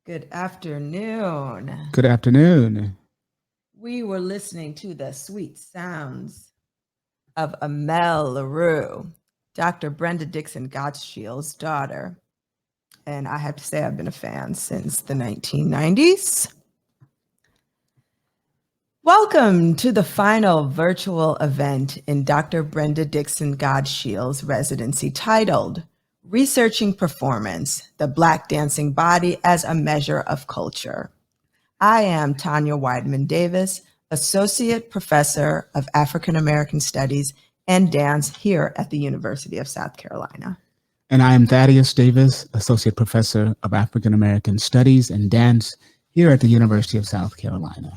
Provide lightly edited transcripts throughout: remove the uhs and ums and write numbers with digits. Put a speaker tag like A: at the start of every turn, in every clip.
A: Good afternoon.
B: Good afternoon.
A: We were listening to the sweet sounds of Amel LaRue, Dr. Brenda Dixon Gottschild's daughter. And I have to say, I've been a fan since the 1990s. Welcome to the final virtual event in Dr. Brenda Dixon Gottschild's residency titled Researching Performance, the Black Dancing Body as a Measure of Culture. I am Tanya Wideman-Davis, Associate Professor of African American Studies and Dance here at the University of South Carolina.
B: And I am Thaddeus Davis, Associate Professor of African American Studies and Dance here at the University of South Carolina.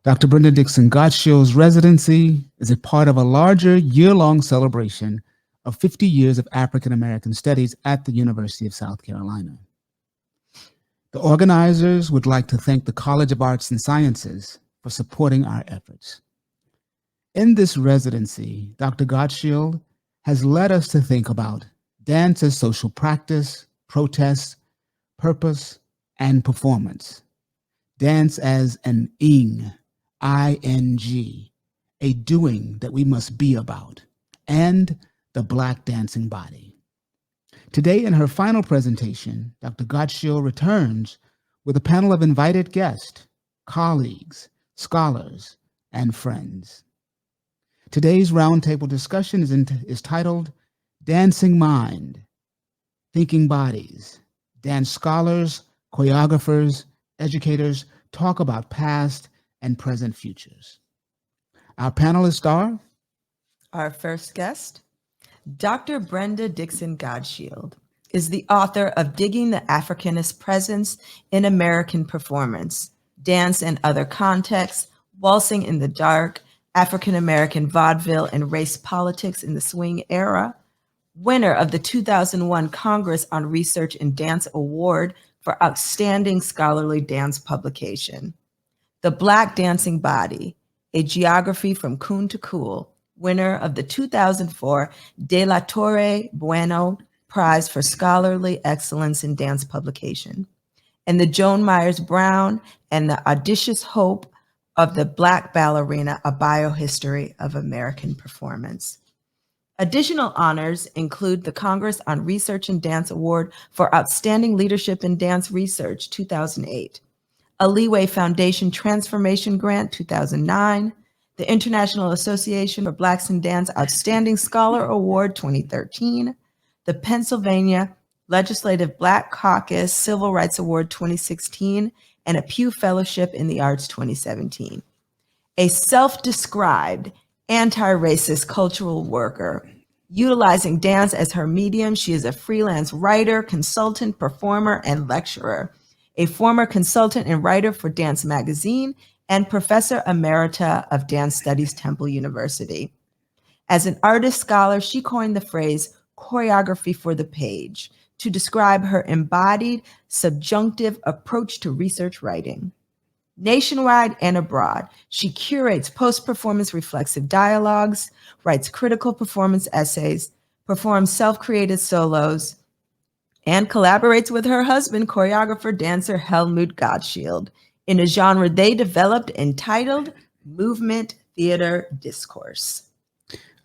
B: Dr. Brenda Dixon Gottschild's residency is a part of a larger year-long celebration of 50 years of African American Studies at the University of South Carolina. The organizers would like to thank the College of Arts and Sciences for supporting our efforts. In this residency, Dr. Gottschild has led us to think about dance as social practice, protest, purpose, and performance. Dance as an ing, I-N-G, a doing that we must be about, and the Black dancing body. Today, in her final presentation, Dr. Gottschild returns with a panel of invited guests, colleagues, scholars, and friends. Today's roundtable discussion is titled Dancing Mind, Thinking Bodies. Dance scholars, choreographers, educators talk about past and present futures. Our panelists are
A: our first guest, Dr. Brenda Dixon Gottschild, is the author of Digging the Africanist Presence in American Performance, Dance and Other Contexts, Waltzing in the Dark, African American Vaudeville and Race Politics in the Swing Era, winner of the 2001 Congress on Research in Dance Award for Outstanding Scholarly Dance Publication. The Black Dancing Body, a Geography from Coon to Cool, winner of the 2004 De La Torre Bueno Prize for Scholarly Excellence in Dance Publication, and the Joan Myers Brown and the Audacious Hope of the Black Ballerina, a Biohistory of American Performance. Additional honors include the Congress on Research in Dance Award for Outstanding Leadership in Dance Research, 2008, a Leeway Foundation Transformation Grant, 2009, the International Association for Blacks in Dance Outstanding Scholar Award, 2013, the Pennsylvania Legislative Black Caucus Civil Rights Award, 2016, and a Pew Fellowship in the Arts, 2017. A self-described anti-racist cultural worker, utilizing dance as her medium, she is a freelance writer, consultant, performer, and lecturer, a former consultant and writer for Dance Magazine, and Professor Emerita of Dance Studies, Temple University. As an artist scholar, she coined the phrase choreography for the page to describe her embodied, subjunctive approach to research writing. Nationwide and abroad, she curates post-performance reflexive dialogues, writes critical performance essays, performs self-created solos, and collaborates with her husband, choreographer, dancer Helmut Godshield, in a genre they developed entitled Movement Theater Discourse.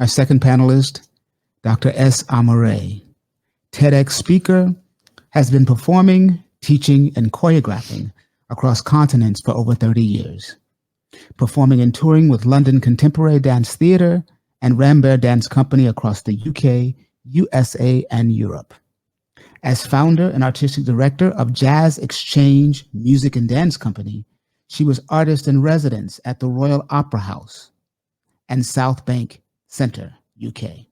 B: Our second panelist, Dr. Osumare, TEDx speaker, has been performing, teaching, and choreographing across continents for over 30 years, performing and touring with London Contemporary Dance Theatre and Rambert Dance Company across the UK, USA, and Europe. As founder and artistic director of Jazz Exchange Music and Dance Company, she was artist in residence at the Royal Opera House and South Bank Centre, UK.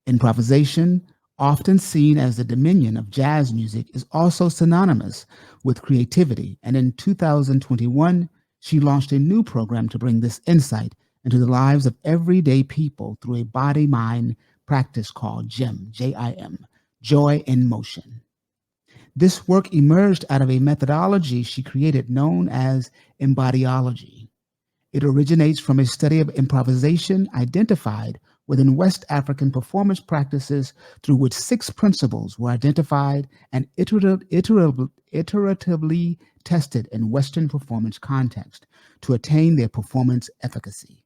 B: Improvisation, often seen as the dominion of jazz music, is also synonymous with creativity, and in 2021, she launched a new program to bring this insight into the lives of everyday people through a body-mind practice called JIM, J-I-M, Joy in Motion. This work emerged out of a methodology she created known as embodiology. It originates from a study of improvisation identified within West African performance practices through which 6 principles were identified and iteratively tested in Western performance context to attain their performance efficacy.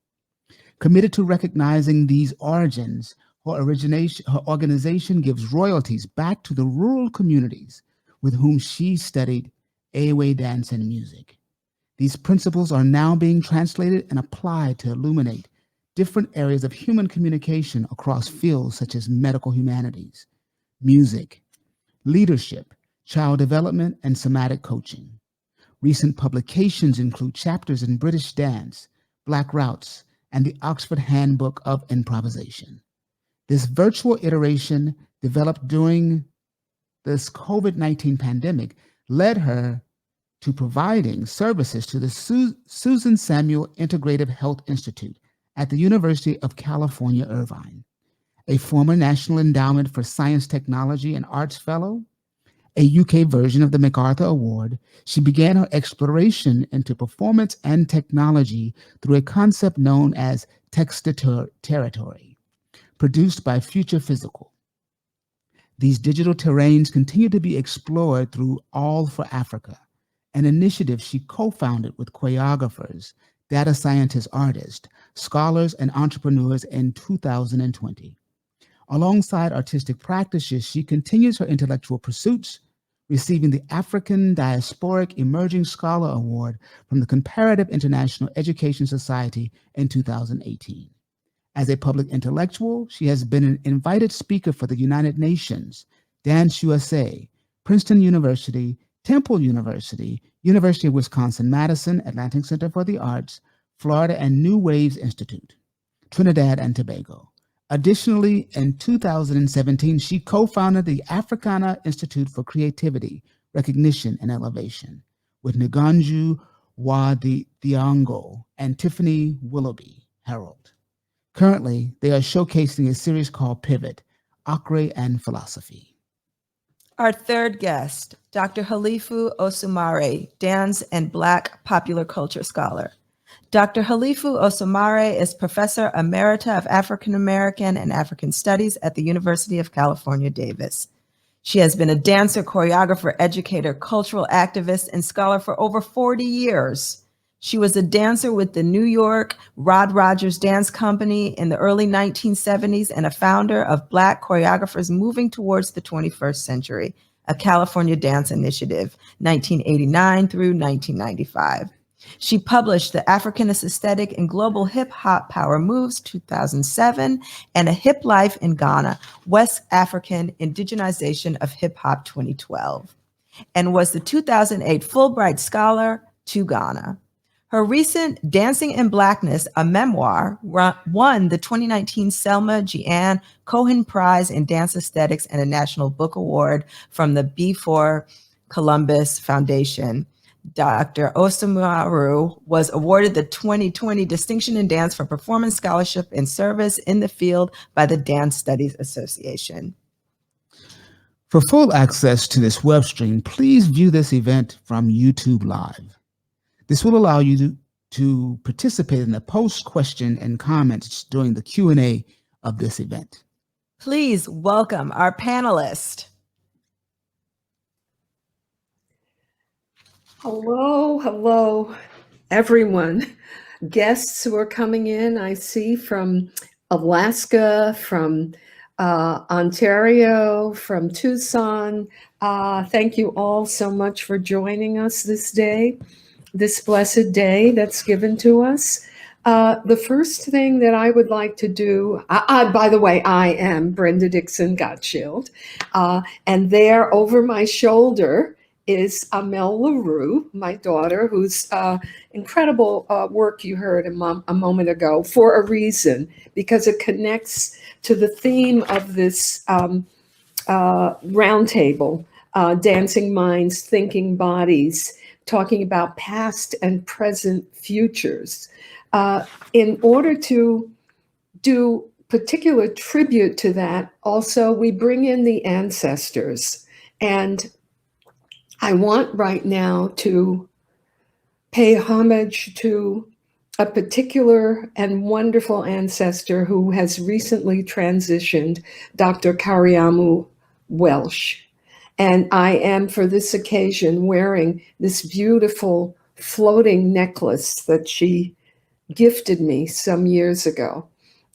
B: Committed to recognizing these origins, her organization gives royalties back to the rural communities with whom she studied Ewe dance and music. These principles are now being translated and applied to illuminate different areas of human communication across fields such as medical humanities, music, leadership, child development, and somatic coaching. Recent publications include chapters in British Dance, Black Routes, and the Oxford Handbook of Improvisation. This virtual iteration, developed during this COVID-19 pandemic, led her to providing services to the Susan Samuel Integrative Health Institute at the University of California, Irvine, a former National Endowment for Science, Technology, and Arts Fellow, a UK version of the MacArthur Award. She began her exploration into performance and technology through a concept known as Text-to-Territory, produced by Future Physical. These digital terrains continue to be explored through All for Africa, an initiative she co-founded with choreographers, data scientists, artists, scholars, and entrepreneurs in 2020. Alongside artistic practices, she continues her intellectual pursuits, receiving the African Diasporic Emerging Scholar Award from the Comparative International Education Society in 2018. As a public intellectual, she has been an invited speaker for the United Nations, Dance USA, Princeton University, Temple University, University of Wisconsin-Madison, Atlantic Center for the Arts, Florida, and New Waves Institute, Trinidad and Tobago. Additionally, in 2017, she co-founded the Africana Institute for Creativity, Recognition, and Elevation with Nganju Wa-Thiongo and Tiffany Willoughby Harold. Currently, they are showcasing a series called Pivot, Acre and Philosophy.
A: Our third guest, Dr. Halifu Osumare, dance and Black popular culture scholar. Dr. Halifu Osumare is Professor Emerita of African American and African Studies at the University of California, Davis. She has been a dancer, choreographer, educator, cultural activist, and scholar for over 40 years. She was a dancer with the New York Rod Rogers Dance Company in the early 1970s and a founder of Black Choreographers Moving Towards the 21st Century, a California dance initiative, 1989 through 1995. She published the African-Ness Aesthetic and Global Hip Hop Power Moves, 2007, and A Hip Life in Ghana, West African Indigenization of Hip Hop, 2012, and was the 2008 Fulbright Scholar to Ghana. Her recent Dancing in Blackness, a memoir, won the 2019 Selma Jeanne Cohen Prize in Dance Aesthetics and a National Book Award from the B4 Columbus Foundation. Dr. Osumare was awarded the 2020 Distinction in Dance for Performance Scholarship and Service in the Field by the Dance Studies Association.
B: For full access to this web stream, please view this event from YouTube Live. This will allow you to participate in the post question and comments during the Q&A of this event.
A: Please welcome our panelist.
C: Hello, everyone. Guests who are coming in, I see from Alaska, from Ontario, from Tucson. Thank you all so much for joining us this day, this blessed day that's given to us. The first thing that I would like to do, by the way, I am Brenda Dixon Gottschild, and there over my shoulder is Amel LaRue, my daughter, whose incredible work you heard a moment ago, for a reason, because it connects to the theme of this roundtable, Dancing Minds, Thinking Bodies, talking about past and present futures. In order to do particular tribute to that, also we bring in the ancestors. And I want right now to pay homage to a particular and wonderful ancestor who has recently transitioned, Dr. Kariamu Welsh. And I am, for this occasion, wearing this beautiful floating necklace that she gifted me some years ago.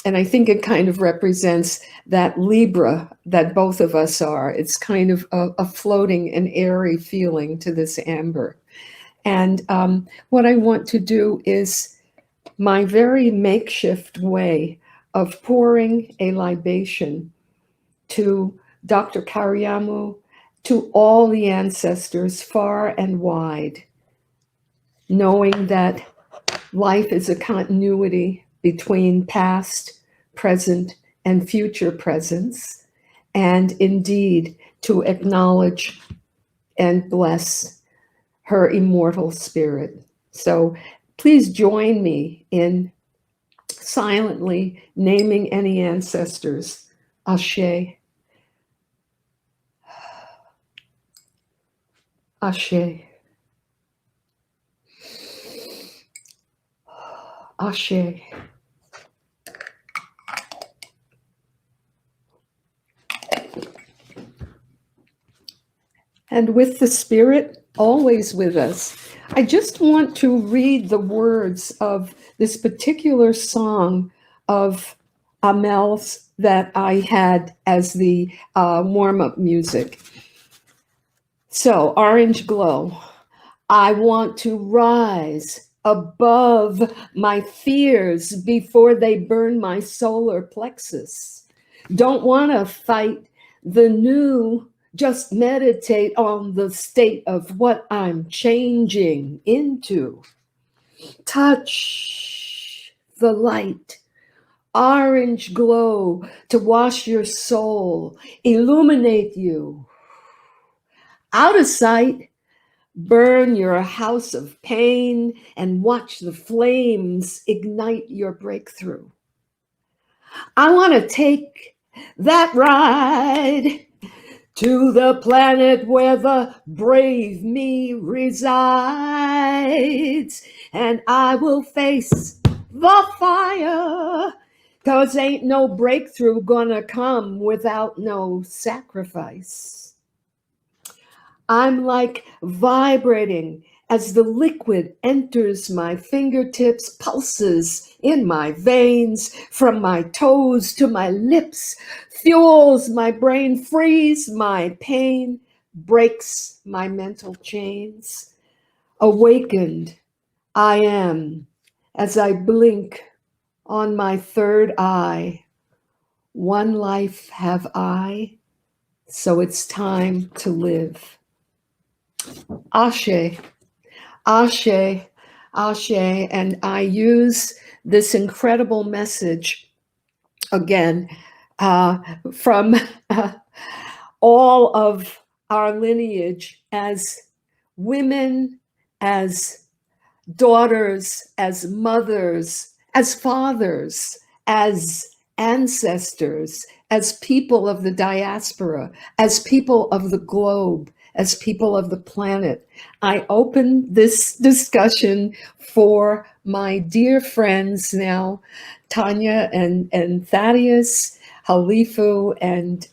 C: And I think it kind of represents that Libra that both of us are. It's kind of a floating and airy feeling to this amber. And what I want to do is my very makeshift way of pouring a libation to Dr. Kariamu, to all the ancestors far and wide, knowing that life is a continuity between past, present, and future presence, and indeed to acknowledge and bless her immortal spirit. So please join me in silently naming any ancestors. Ashe. Ashe. Ashe. And with the spirit always with us, I just want to read the words of this particular song of Amel's that I had as the warm-up music. So, Orange Glow. I want to rise above my fears before they burn my solar plexus. Don't want to fight the new, just meditate on the state of what I'm changing into. Touch the light, orange glow to wash your soul, illuminate you. Out of sight, burn your house of pain and watch the flames ignite your breakthrough. I want to take that ride to the planet where the brave me resides, and I will face the fire, 'cause ain't no breakthrough gonna come without no sacrifice. I'm like vibrating as the liquid enters my fingertips, pulses in my veins, from my toes to my lips, fuels my brain, frees my pain, breaks my mental chains. Awakened I am as I blink on my third eye. One life have I, so it's time to live. Ashe, Ashe, Ashe, and I use this incredible message again from all of our lineage as women, as daughters, as mothers, as fathers, as ancestors, as people of the diaspora, as people of the globe, as people of the planet. I open this discussion for my dear friends now, Tanya and Thaddeus, Halifu, and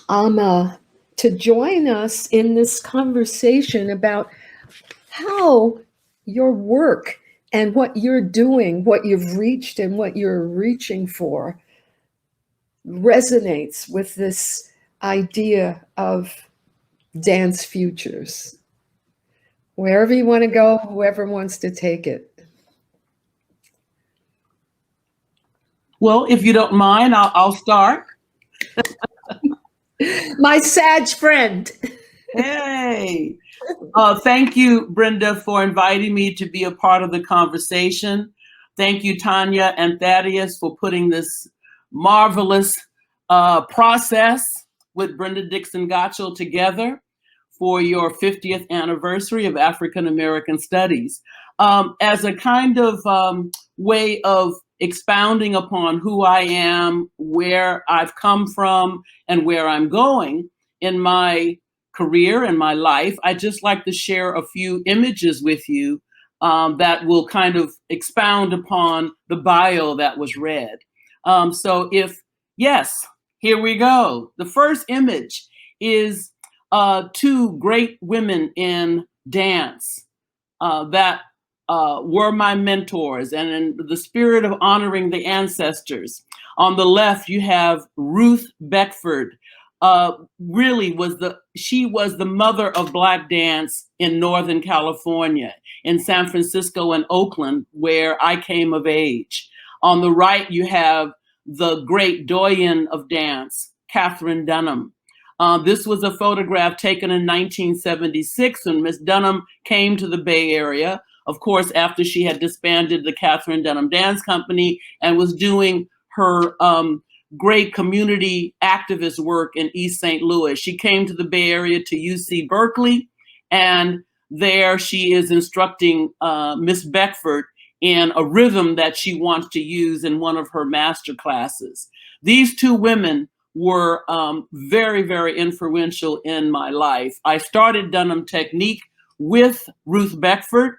C: Amma, to join us in this conversation about how your work and what you're doing, what you've reached and what you're reaching for, resonates with this idea of dance futures. Wherever you want to go, whoever wants to take it.
D: Well, if you don't mind, I'll start.
C: My Sag friend.
D: Hey, thank you, Brenda, for inviting me to be a part of the conversation. Thank you, Tanya and Thaddeus, for putting this marvelous process with Brenda Dixon Gottschild together for your 50th anniversary of African American Studies. As a kind of way of expounding upon who I am, where I've come from, and where I'm going in my career and my life, I'd just like to share a few images with you that will kind of expound upon the bio that was read. Yes, here we go. The first image is two great women in dance that were my mentors, and in the spirit of honoring the ancestors. On the left, you have Ruth Beckford. She was the mother of Black dance in Northern California, in San Francisco and Oakland, where I came of age. On the right, you have the great doyen of dance, Katherine Dunham. This was a photograph taken in 1976 when Miss Dunham came to the Bay Area, of course, after she had disbanded the Katherine Dunham Dance Company and was doing her great community activist work in East St. Louis. She came to the Bay Area to UC Berkeley, and there she is instructing Miss Beckford in a rhythm that she wants to use in one of her master classes. These two women were very, very influential in my life. I started Dunham Technique with Ruth Beckford,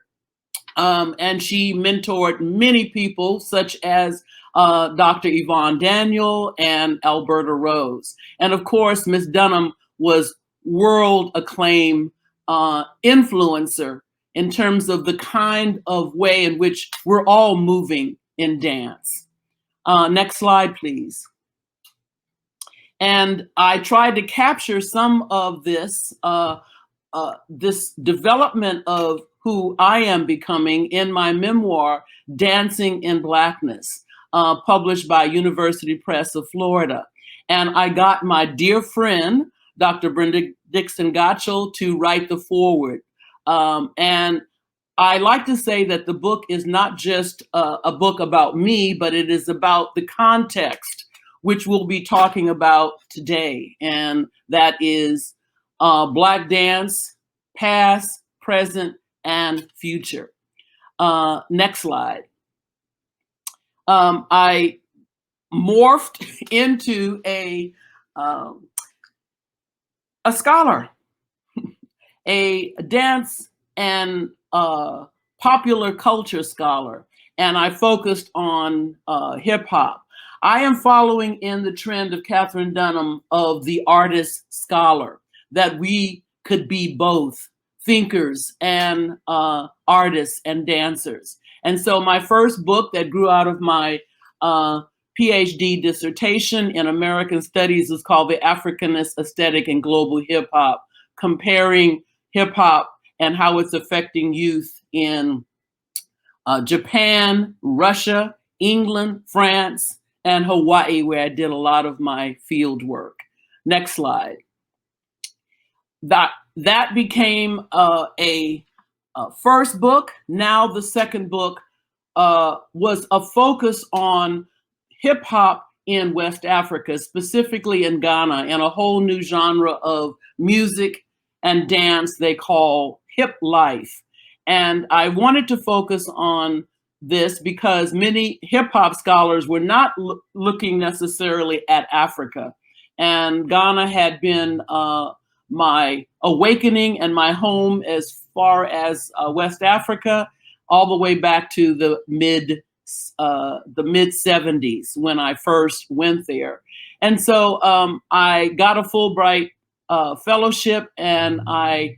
D: and she mentored many people such as Dr. Yvonne Daniel and Alberta Rose. And of course, Miss Dunham was world acclaimed influencer in terms of the kind of way in which we're all moving in dance. Next slide, please. And I tried to capture some of this, this development of who I am becoming in my memoir, Dancing in Blackness, published by University Press of Florida. And I got my dear friend, Dr. Brenda Dixon Gottschild, to write the foreword. And I like to say that the book is not just a book about me, but it is about the context which we'll be talking about today. And that is Black dance, past, present, and future. Next slide. I morphed into a scholar, a dance and popular culture scholar, and I focused on hip hop. I am following in the trend of Katherine Dunham of the artist scholar, that we could be both thinkers and artists and dancers. And so my first book that grew out of my PhD dissertation in American Studies is called The African-Ness Aesthetic and Global Hip Hop, comparing hip hop and how it's affecting youth in Japan, Russia, England, France, and Hawaii, where I did a lot of my field work. Next slide. That became a first book. Now the second book was a focus on hip hop in West Africa, specifically in Ghana, and a whole new genre of music and dance they call hip life. And I wanted to focus on this because many hip hop scholars were not looking necessarily at Africa. And Ghana had been my awakening and my home as far as West Africa, all the way back to the mid 70s when I first went there. And so I got a Fulbright fellowship, and I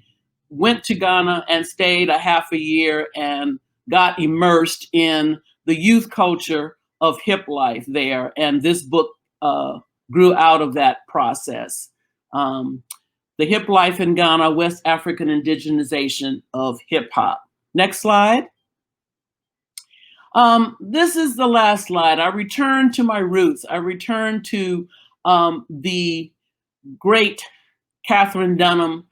D: went to Ghana and stayed a half a year and got immersed in the youth culture of hip life there. And this book grew out of that process. The Hip Life in Ghana, West African Indigenization of Hip Hop. Next slide. This is the last slide. I returned to my roots. I returned to the great Katherine Dunham,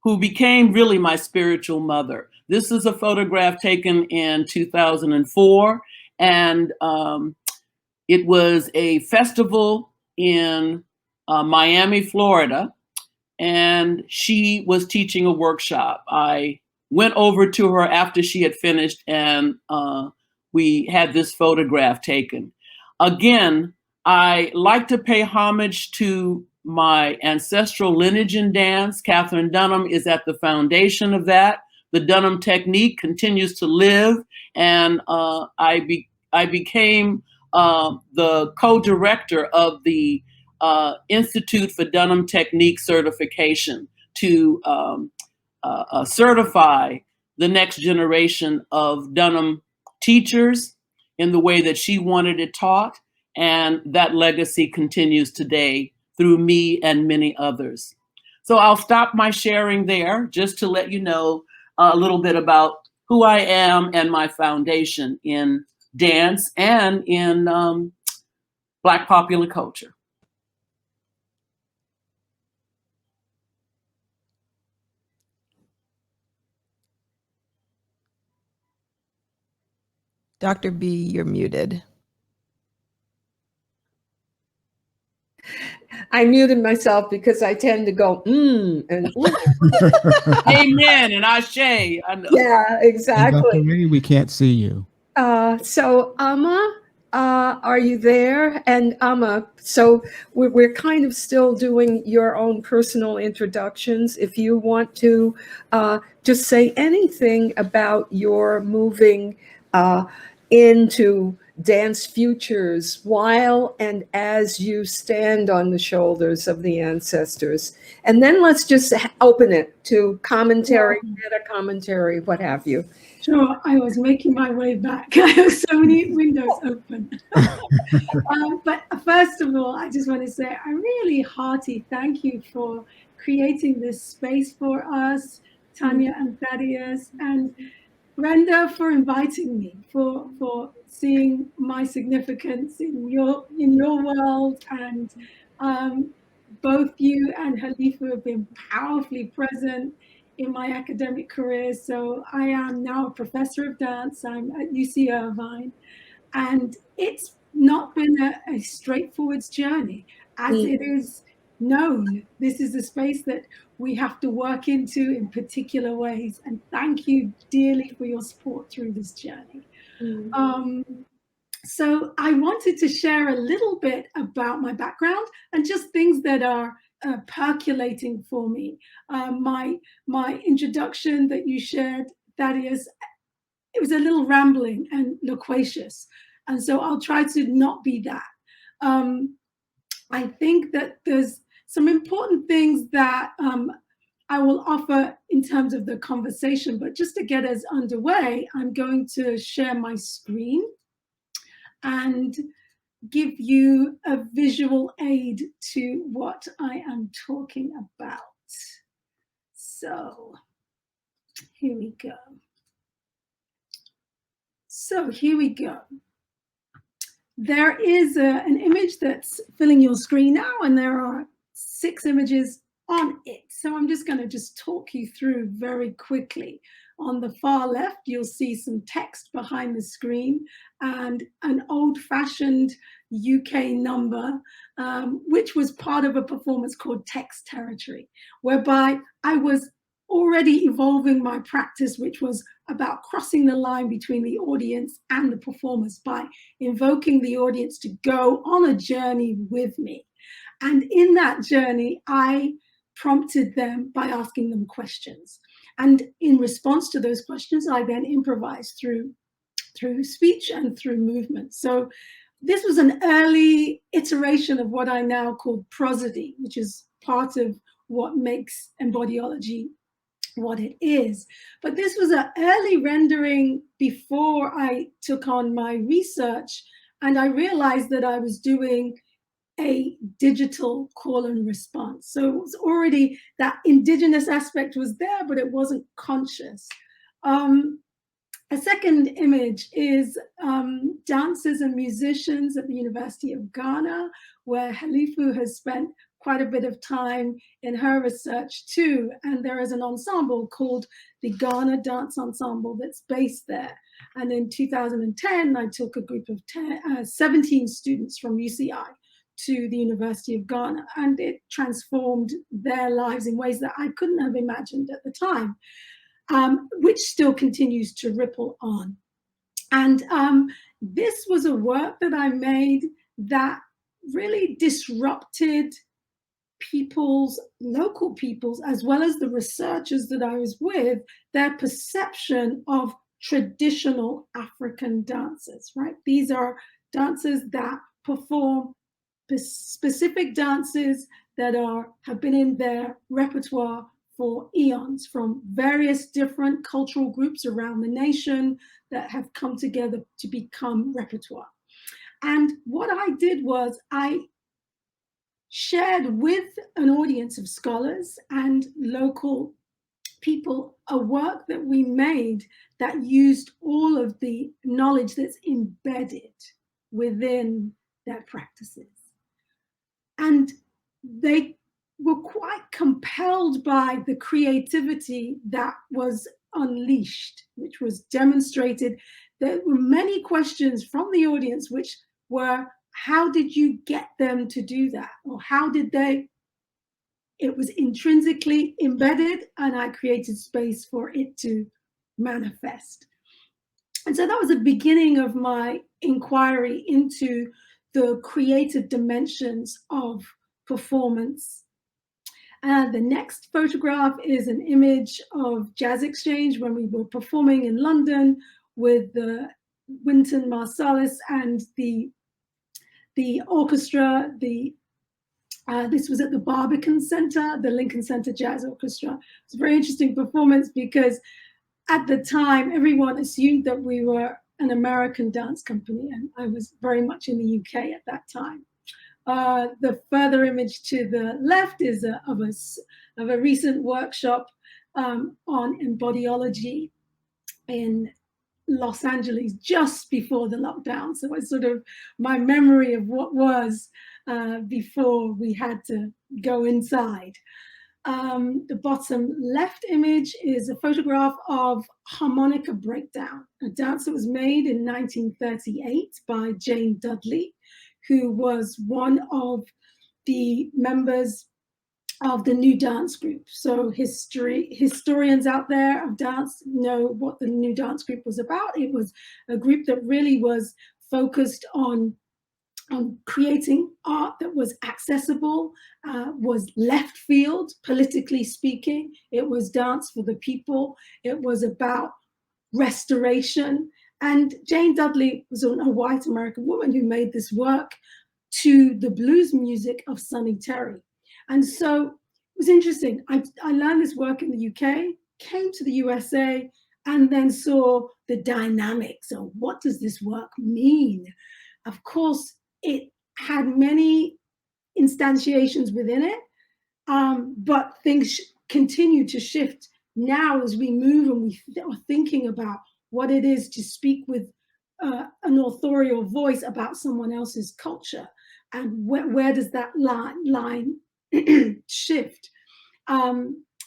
D: who became really my spiritual mother. This is a photograph taken in 2004, and it was a festival in Miami, Florida, and she was teaching a workshop. I went over to her after she had finished, and we had this photograph taken. Again, I like to pay homage to my ancestral lineage in dance. Katherine Dunham is at the foundation of that, The Dunham technique continues to live, and I became the co-director of the Institute for Dunham Technique Certification to certify the next generation of Dunham teachers in the way that she wanted it taught. And that legacy continues today through me and many others. So I'll stop my sharing there just to let you know a little bit about who I am and my foundation in dance and in Black popular culture.
A: Dr. B, you're muted.
C: I muted myself because I tend to go, and
D: Amen and ashe. I know.
C: yeah, exactly.
B: Dr. Ray, we can't see you.
C: So Amma, are you there? And Amma, so we're kind of still doing your own personal introductions. If you want to just say anything about your moving into dance futures while and as you stand on the shoulders of the ancestors. And then let's just open it to commentary, meta commentary, what have you.
E: Sure, I was making my way back. I have so many windows open. But first of all, I just want to say a really hearty thank you for creating this space for us, Tanya and Thaddeus, and Brenda for inviting me, for seeing my significance in your world, and both you and Halifu have been powerfully present in my academic career. So I am now a professor of dance. I'm at UC Irvine, and it's not been a straightforward journey, as it is known. This is a space that we have to work into in particular ways. And thank you dearly for your support through this journey. So I wanted to share a little bit about my background and just things that are percolating for me. My introduction that you shared, Thaddeus, it was a little rambling and loquacious. And so I'll try to not be that. I think that there's some important things that I will offer in terms of the conversation, but just to get us underway, I'm going to share my screen and give you a visual aid to what I am talking about. So here we go. So here we go. There is an image that's filling your screen now, and there are 6 images on it. So I'm just going to just talk you through very quickly. On the far left, you'll see some text behind the screen and an old-fashioned UK number, which was part of a performance called Text Territory, whereby I was already evolving my practice, which was about crossing the line between the audience and the performers by invoking the audience to go on a journey with me. And in that journey, I prompted them by asking them questions. And in response to those questions, I then improvised through speech and through movement. So this was an early iteration of what I now call prosody, which is part of what makes embodiology what it is. But this was an early rendering before I took on my research, and I realized that I was doing a digital call and response. So it was already, that indigenous aspect was there, but it wasn't conscious. A second image is dancers and musicians at the University of Ghana, where Halifu has spent quite a bit of time in her research too. And there is an ensemble called the Ghana Dance Ensemble that's based there. And in 2010, I took a group of 17 students from UCI to the University of Ghana, and it transformed their lives in ways that I couldn't have imagined at the time, which still continues to ripple on. And this was a work that I made that really disrupted local people's, as well as the researchers that I was with, their perception of traditional African dances, right? These are dancers that perform specific dances that have been in their repertoire for eons, from various different cultural groups around the nation that have come together to become repertoire. And what I did was I shared with an audience of scholars and local people a work that we made that used all of the knowledge that's embedded within their practices. And they were quite compelled by the creativity that was unleashed, which was demonstrated. There were many questions from the audience which were, how did you get them to do that? Or how did they? It was intrinsically embedded, and I created space for it to manifest. And so that was the beginning of my inquiry into the creative dimensions of performance. And the next photograph is an image of Jazz Exchange when we were performing in London with the Wynton Marsalis and the orchestra. This was at the Barbican Center, the Lincoln Center Jazz Orchestra. It's a very interesting performance because at the time, everyone assumed that we were an American dance company, and I was very much in the UK at that time. The further image to the left is of a recent workshop on embodiology in Los Angeles just before the lockdown. So it's sort of my memory of what was before we had to go inside. The bottom left image is a photograph of Harmonica Breakdown, a dance that was made in 1938 by Jane Dudley, who was one of the members of the New Dance Group. So historians out there of dance know what the New Dance Group was about. It was a group that really was focused on creating art that was accessible, was left field, politically speaking. It was dance for the people. It was about restoration. And Jane Dudley was a white American woman who made this work to the blues music of Sonny Terry. And so it was interesting. I learned this work in the UK, came to the USA, and then saw the dynamics of what does this work mean? Of course, it had many instantiations within it, but things continue to shift now as we move and we are thinking about what it is to speak with an authorial voice about someone else's culture, and where does that line shift?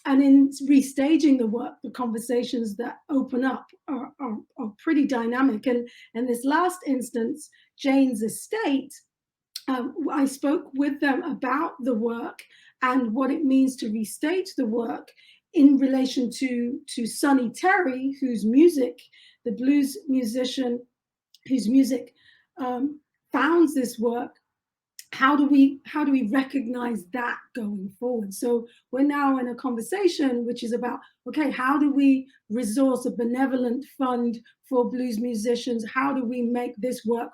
E: And in restaging the work, the conversations that open up are pretty dynamic. And in this last instance, Jane's estate, I spoke with them about the work and what it means to restage the work in relation to Sonny Terry, whose music, the blues musician whose music founds this work. How do we recognize that going forward? So we're now in a conversation which is about, okay, how do we resource a benevolent fund for blues musicians? How do we make this work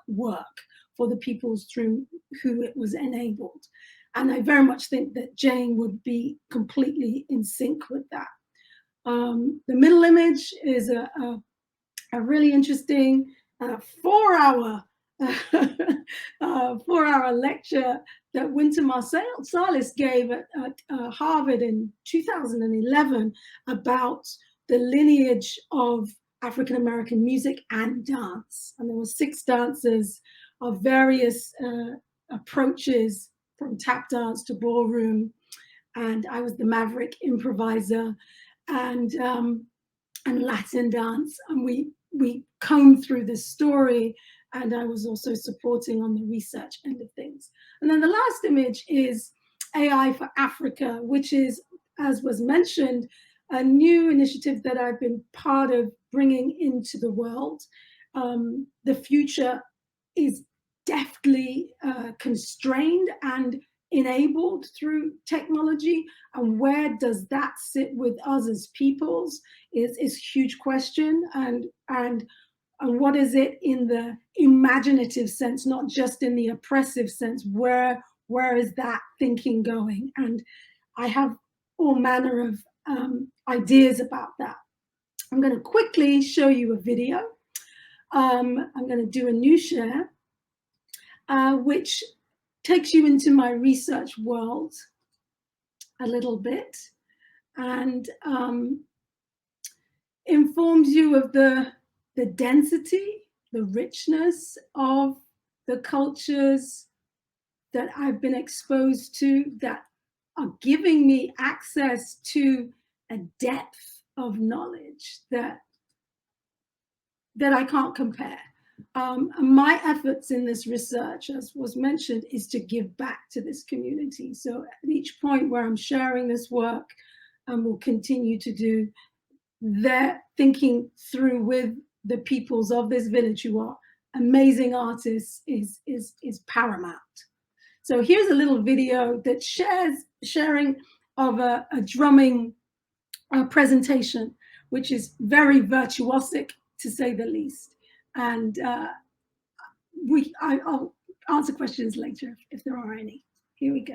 E: for the peoples through who it was enabled? And I very much think that Jane would be completely in sync with that. The middle image is a really interesting 4-hour 4-hour lecture that Wynton Marsalis gave at Harvard in 2011 about the lineage of African-American music and dance. And there were 6 dancers of various approaches, from tap dance to ballroom. And I was the maverick improviser, and Latin dance. And we combed through this story, and I was also supporting on the research end of things. And then the last image is AI for Africa, which is, as was mentioned, a new initiative that I've been part of bringing into the world. The future is deftly constrained and enabled through technology, and where does that sit with us as peoples is a huge question. And what is it in the imaginative sense, not just in the oppressive sense? Where is that thinking going? And I have all manner of ideas about that. I'm going to quickly show you a video. I'm going to do a new share, which takes you into my research world a little bit, and informs you of the density, the richness of the cultures that I've been exposed to, that are giving me access to a depth of knowledge that I can't compare. My efforts in this research, as was mentioned, is to give back to this community. So at each point where I'm sharing this work, and will continue to do, they're thinking through with the peoples of this village who are amazing artists is paramount. So here's a little video that sharing of a drumming presentation, which is very virtuosic, to say the least. And I'll answer questions later if there are any. Here we go.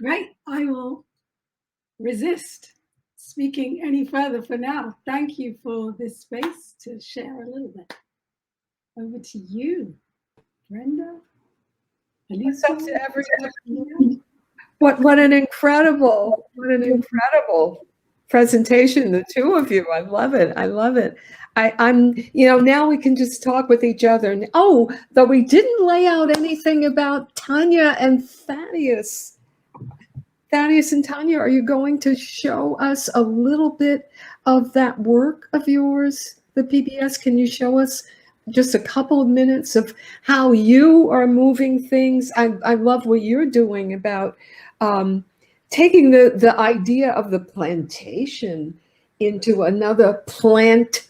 E: Great. I will resist speaking any further for now. Thank you for this space to share a little bit. Over to you, Brenda.
C: It's up to everyone. What an incredible presentation, the two of you. I love it. I love it. I'm, now we can just talk with each other. And though we didn't lay out anything about Tanya and Thaddeus. Thaddeus and Tanya, are you going to show us a little bit of that work of yours, the PBS? Can you show us just a couple of minutes of how you are moving things. I love what you're doing about taking the idea of the plantation into another plantation.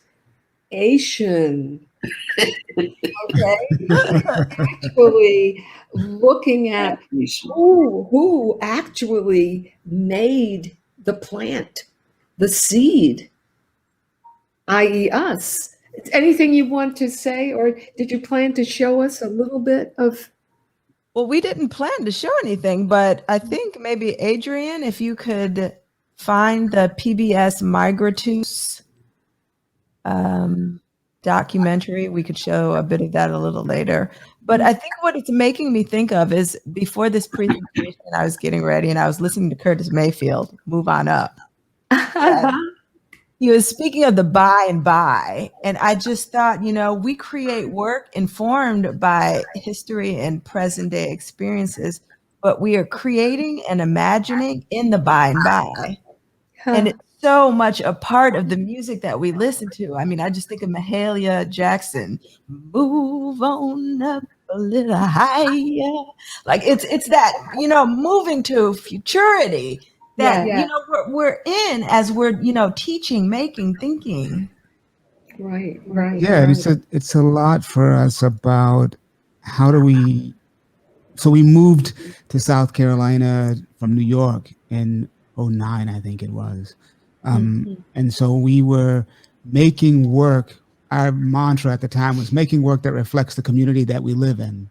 C: Okay, actually looking at who actually made the plant, the seed, i.e. us. Anything you want to say, or did you plan to show us a little bit of?
A: Well, we didn't plan to show anything, but I think maybe Adrian, if you could find the PBS Migratus documentary, we could show a bit of that a little later. But I think what it's making me think of is before this presentation, I was getting ready and I was listening to Curtis Mayfield, Move On Up. He was speaking of the by and by, and I just thought, you know, we create work informed by history and present day experiences, but we are creating and imagining in the by and by. And it's so much a part of the music that we listen to. I mean, I just think of Mahalia Jackson, move on up a little higher. Like it's that, you know, moving to futurity that, you know, we're in as we're, you know, teaching, making, thinking.
C: Right.
B: Yeah, it's a lot for us about how do we. So we moved to South Carolina from New York in 2009, I think it was. And so we were making work. Our mantra at the time was making work that reflects the community that we live in.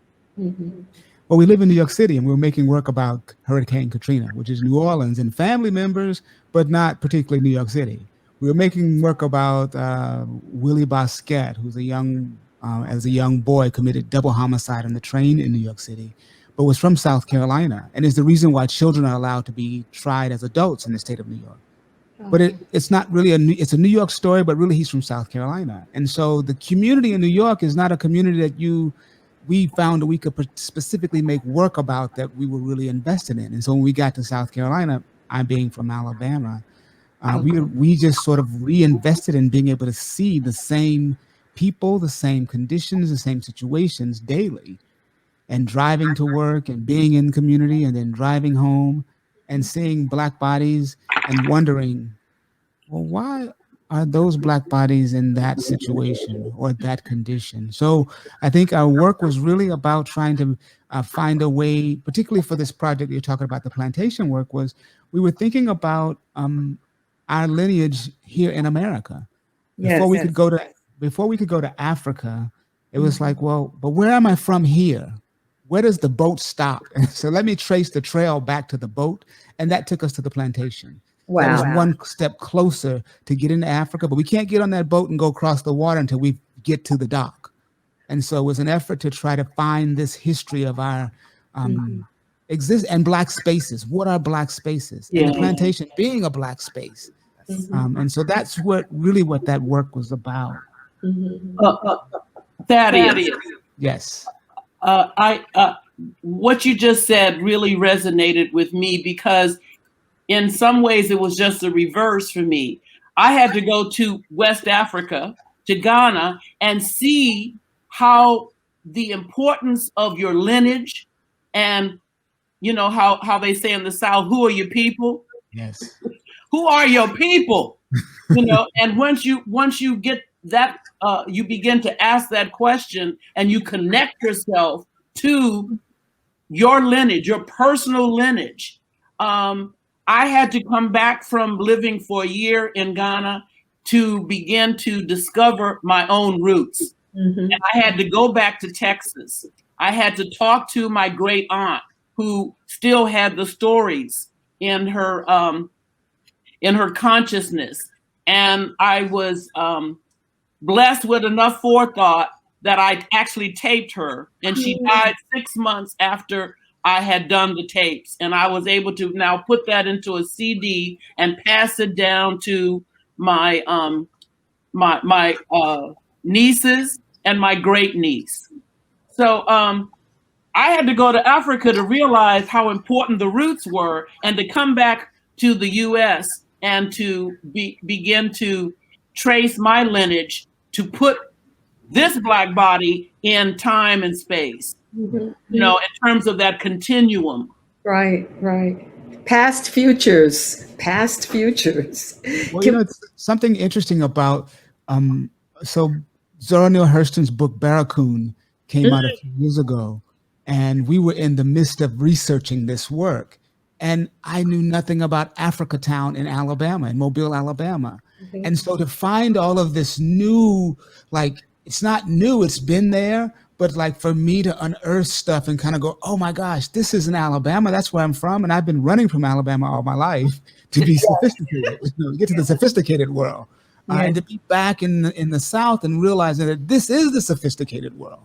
B: Well, we live in New York City, and we were making work about Hurricane Katrina, which is New Orleans and family members, but not particularly New York City. We were making work about Willie Bosquet, who's as a young boy, committed double homicide on the train in New York City, but was from South Carolina, and is the reason why children are allowed to be tried as adults in the state of New York. But it's not really it's a New York story, but really he's from South Carolina. And so the community in New York is not a community that we found that we could specifically make work about that we were really invested in. And so when we got to South Carolina, I being from Alabama, we just sort of reinvested in being able to see the same people, the same conditions, the same situations daily, and driving to work and being in community and then driving home and seeing Black bodies and wondering, well, why are those Black bodies in that situation or that condition? So I think our work was really about trying to find a way, particularly for this project you're talking about, the plantation work, was we were thinking about our lineage here in America. Before we could go to Africa, it was like, well, but where am I from here? Where does the boat stop? So let me trace the trail back to the boat. And that took us to the plantation. Wow. That was one step closer to get into Africa, but we can't get on that boat and go across the water until we get to the dock. And so it was an effort to try to find this history of our exist and Black spaces. What are Black spaces? And the plantation being a Black space. And so that's what that work was about.
D: Thaddeus.
B: Yes.
D: What you just said really resonated with me, because in some ways it was just the reverse for me. I had to go to West Africa, to Ghana, and see how the importance of your lineage, and you know how they say in the South, who are your people?
B: Yes.
D: Who are your people? You know, and once you get that, you begin to ask that question and you connect yourself to your lineage, your personal lineage. I had to come back from living for a year in Ghana to begin to discover my own roots. And I had to go back to Texas. I had to talk to my great aunt, who still had the stories in her consciousness. And I was blessed with enough forethought that I actually taped her, and she died 6 months after I had done the tapes. And I was able to now put that into a CD and pass it down to my my nieces and my great niece. So I had to go to Africa to realize how important the roots were, and to come back to the US and to begin to trace my lineage, to put this Black body in time and space,
C: Mhm.
D: you know, in terms of that continuum.
C: Right, right. Past futures, past futures.
B: Well, you know, it's something interesting about, so Zora Neale Hurston's book Barracoon came out a few years ago, and we were in the midst of researching this work. And I knew nothing about Africatown in Alabama, in Mobile, Alabama. And so to find all of this new, like, it's not new, it's been there, but like for me to unearth stuff and kind of go, oh my gosh, this is in Alabama, that's where I'm from. And I've been running from Alabama all my life to be sophisticated, you know, get to the sophisticated world. And to be back in the South and realizing that this is the sophisticated world.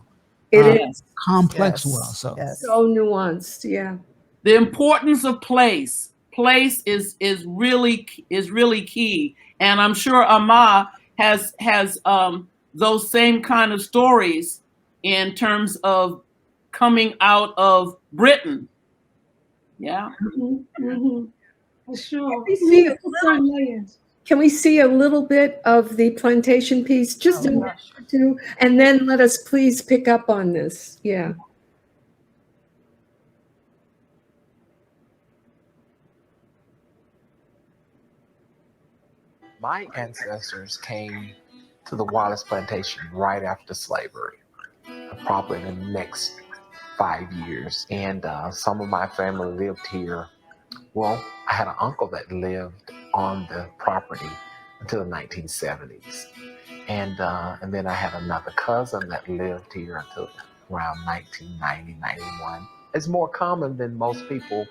C: It is
B: complex world. So
C: so nuanced, yeah.
D: The importance of place. Place is really key, and I'm sure Ama has those same kind of stories in terms of coming out of Britain. Yeah.
E: For sure.
C: Can we see a little bit of the plantation piece, just a minute or two, and then let us please pick up on this. Yeah.
F: My ancestors came to the Wallace Plantation right after slavery, probably in the next 5 years. And some of my family lived here. Well, I had an uncle that lived on the property until the 1970s. And then I had another cousin that lived here until around 1990, 91. It's more common than most people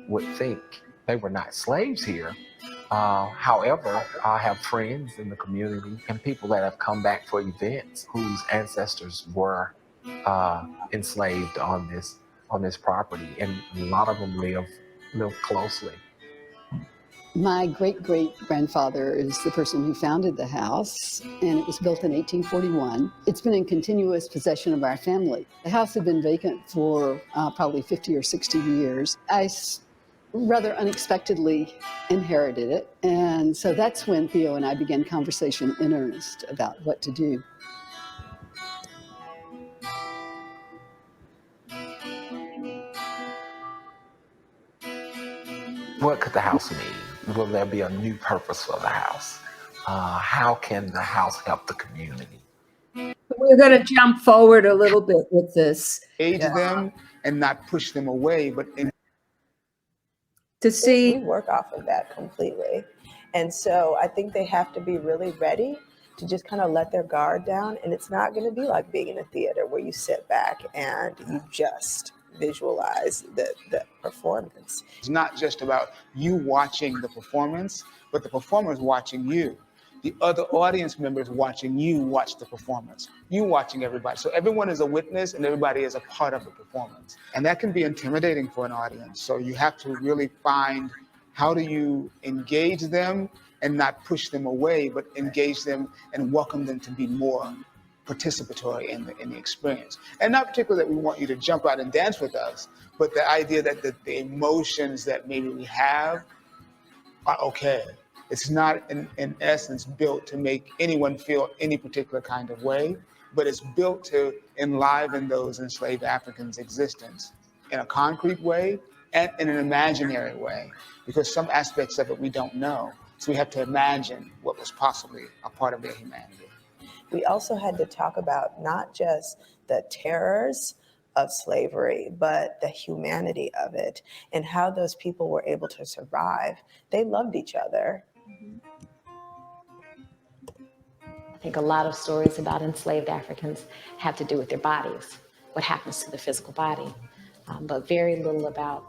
F: would think. They were not slaves here. However, I have friends in the community and people that have come back for events whose ancestors were enslaved on this property, and a lot of them live closely.
G: My great-great-grandfather is the person who founded the house, and it was built in 1841. It's been in continuous possession of our family. The house had been vacant for probably 50 or 60 years. I rather unexpectedly inherited it, and so that's when Theo and I began conversation in earnest about what to do.
F: What could the house mean? Will there be a new purpose for the house? How can the house help the community?
C: We're going to jump forward a little bit with this.
B: Engage them and not push them away, but
C: To see.
A: We work off of that completely. And so I think they have to be really ready to just kind of let their guard down. And it's not going to be like being in a theater where you sit back and you just visualize the performance.
B: it's not just about you watching the performance, but the performers watching you. The other audience members watching you watch the performance. You watching everybody. So everyone is a witness and everybody is a part of the performance. And that can be intimidating for an audience. So you have to really find how do you engage them and not push them away, but engage them and welcome them to be more participatory in the experience. And not particularly that we want you to jump out and dance with us, but the idea that the emotions that maybe we have are okay. It's not, in essence, built to make anyone feel any particular kind of way, but it's built to enliven those enslaved Africans' existence in a concrete way and in an imaginary way, because some aspects of it we don't know. So we have to imagine what was possibly a part of their humanity.
A: We also had to talk about not just the terrors of slavery, but the humanity of it and how those people were able to survive. They loved each other.
H: I think a lot of stories about enslaved Africans have to do with their bodies, what happens to the physical body, but very little about,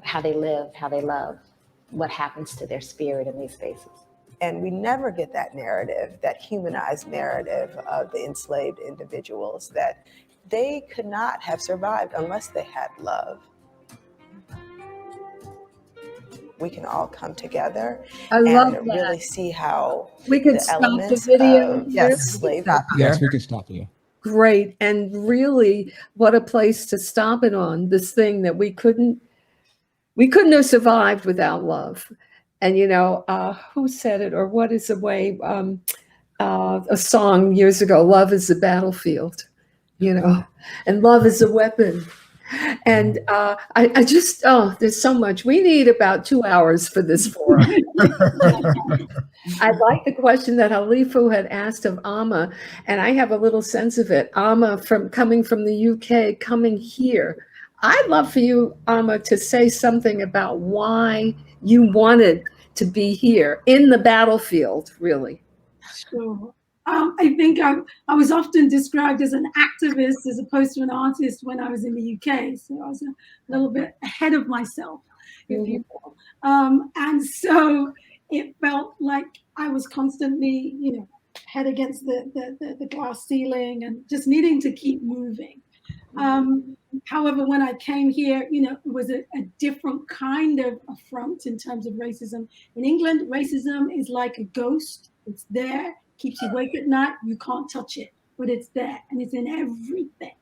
H: how they live, how they love, what happens to their spirit in these spaces.
A: And we never get that narrative, that humanized narrative of the enslaved individuals, that they could not have survived unless they had love. We can all come together and really see how
C: We could
A: the
C: stop the
A: elements
C: video.
A: of slavery.
B: Yes, we can stop here.
C: Great. And really, what a place to stop it on, this thing that we couldn't have survived without love. And, who said it, or what is the way? a song years ago, "Love is a battlefield," and love is a weapon. And I just, there's so much. We need about 2 hours for this forum. I like the question that Halifu had asked of Amma, and I have a little sense of it. Amma, coming from the UK, coming here. I'd love for you, Amma, to say something about why you wanted to be here in the battlefield, really.
E: Sure. I think I was often described as an activist as opposed to an artist when I was in the UK. So I was a little bit ahead of myself, if you will. And so it felt like I was constantly, head against the glass ceiling and just needing to keep moving. However, when I came here, it was a different kind of affront in terms of racism. In England, racism is like a ghost. It's there, keeps you awake at night. You can't touch it, but it's there and it's in everything.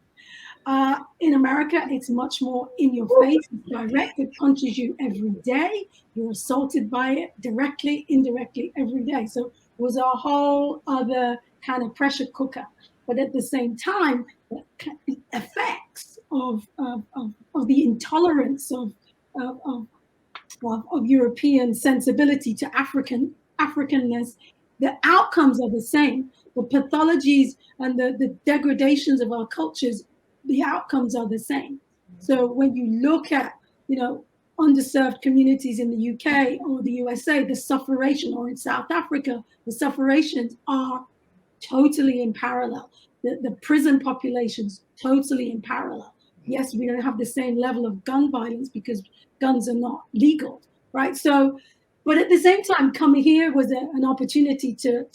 E: In America, it's much more in your face, it's direct. It punches you every day. You're assaulted by it directly, indirectly every day. So it was a whole other kind of pressure cooker. But at the same time, the effects of the intolerance of European sensibility to Africanness, the outcomes are the same. The pathologies and the degradations of our cultures, the outcomes are the same. So when you look at, underserved communities in the UK or the USA, the sufferation, or in South Africa, the sufferations are totally in parallel. The prison populations totally in parallel. Yes, we don't have the same level of gun violence because guns are not legal, right? So, but at the same time, coming here was an opportunity to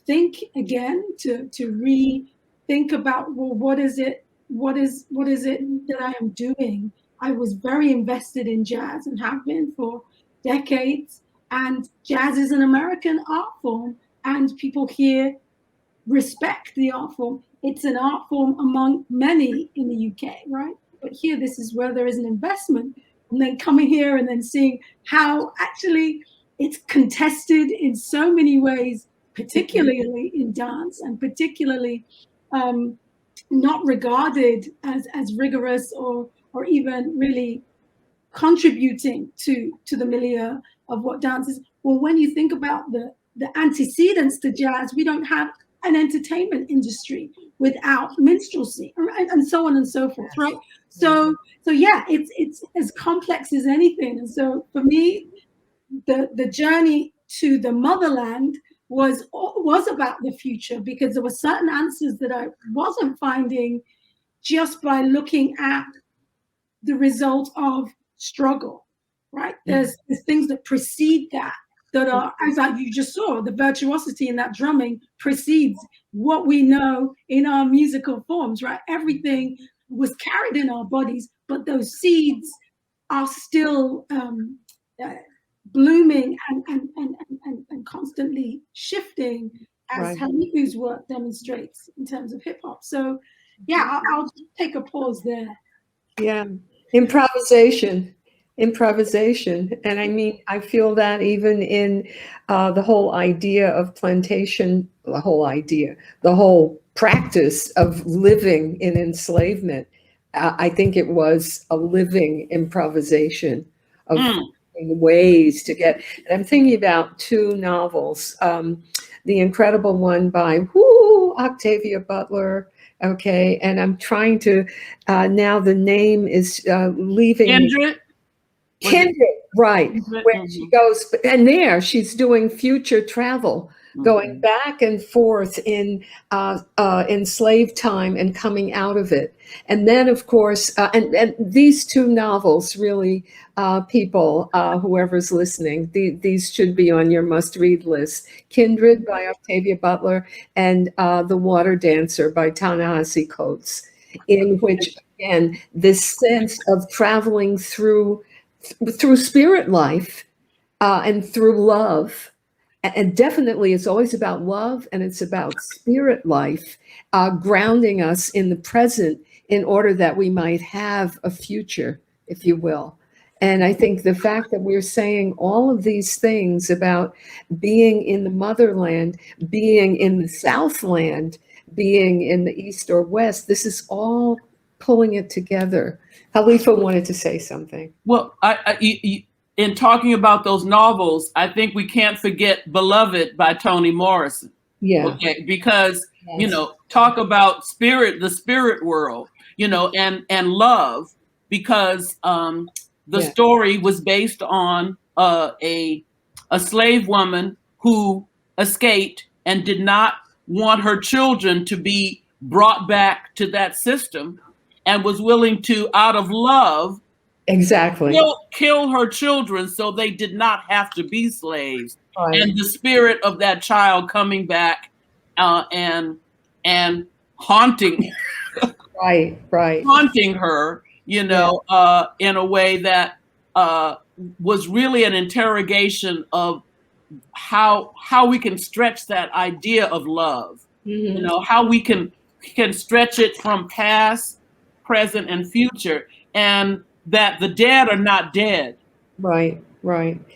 E: think again, to rethink about, well, what is it that I am doing? I was very invested in jazz and have been for decades. And jazz is an American art form, and people here respect the art form. It's an art form among many in the UK, right? But here, this is where there is an investment. And then coming here and then seeing how actually it's contested in so many ways, particularly in dance, and particularly not regarded as rigorous or even really contributing to the milieu of what dance is. Well, when you think about the antecedents to jazz, we don't have an entertainment industry without minstrelsy, right? And so on and so forth, right? So yeah, it's as complex as anything. And so for me, the journey to the motherland was about the future, because there were certain answers that I wasn't finding just by looking at the result of struggle, right? There's things that precede that are, as you just saw, the virtuosity in that drumming precedes what we know in our musical forms, right? Everything was carried in our bodies, but those seeds are still blooming and constantly shifting, as Halifu's work demonstrates in terms of hip hop. So yeah, I'll just take a pause there.
C: Yeah, improvisation. And I mean, I feel that even in the whole idea of plantation, the whole practice of living in enslavement, I think it was a living improvisation of ways to get. And I'm thinking about two novels, the incredible one by Octavia Butler. Okay, and I'm trying to, now the name is leaving. Kindred, right, where she goes, and there she's doing future travel, going back and forth in slave time and coming out of it. And then, of course, and these two novels really, people, whoever's listening, these should be on your must-read list. Kindred by Octavia Butler and The Water Dancer by Ta-Nehisi Coates, in which, again, this sense of traveling through spirit life and through love. And definitely it's always about love, and it's about spirit life, grounding us in the present in order that we might have a future, if you will. And I think the fact that we're saying all of these things about being in the motherland, being in the Southland, being in the East or West, this is all pulling it together. Halifu wanted to say something.
D: Well, in talking about those novels, I think we can't forget Beloved by Toni Morrison.
C: Yeah.
D: Okay, because, you
C: Yes.
D: know, talk about the spirit world, you know, and love, because the
C: Yeah.
D: story was based on a slave woman who escaped and did not want her children to be brought back to that system, and was willing to, out of love,
C: Exactly.
D: kill her children so they did not have to be slaves.
C: Right.
D: And the spirit of that child coming back and haunting
C: Right.
D: haunting her, you know, in a way that was really an interrogation of how we can stretch that idea of love.
C: Mhm.
D: You know, how we can stretch it from past, present, and future, and that the dead are not dead.
C: Right.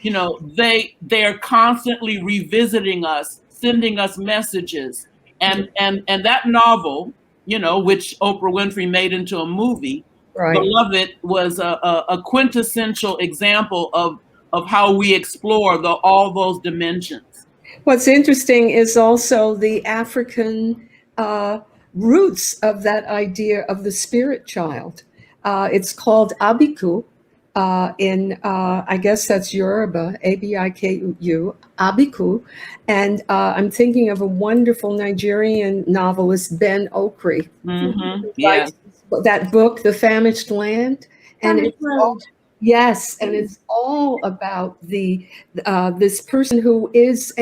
D: You know, they are constantly revisiting us, sending us messages, and that novel, you know, which Oprah Winfrey made into a movie,
C: Right.
D: Beloved, was a quintessential example of how we explore all those dimensions.
C: What's interesting is also the African roots of that idea of the spirit child. It's called Abiku. I guess that's Yoruba, Abiku, Abiku. And I'm thinking of a wonderful Nigerian novelist, Ben Okri.
D: Mm-hmm. Yeah.
C: That book, The Famished Land. And
E: Famished Road.
C: Yes, and it's all about this person who is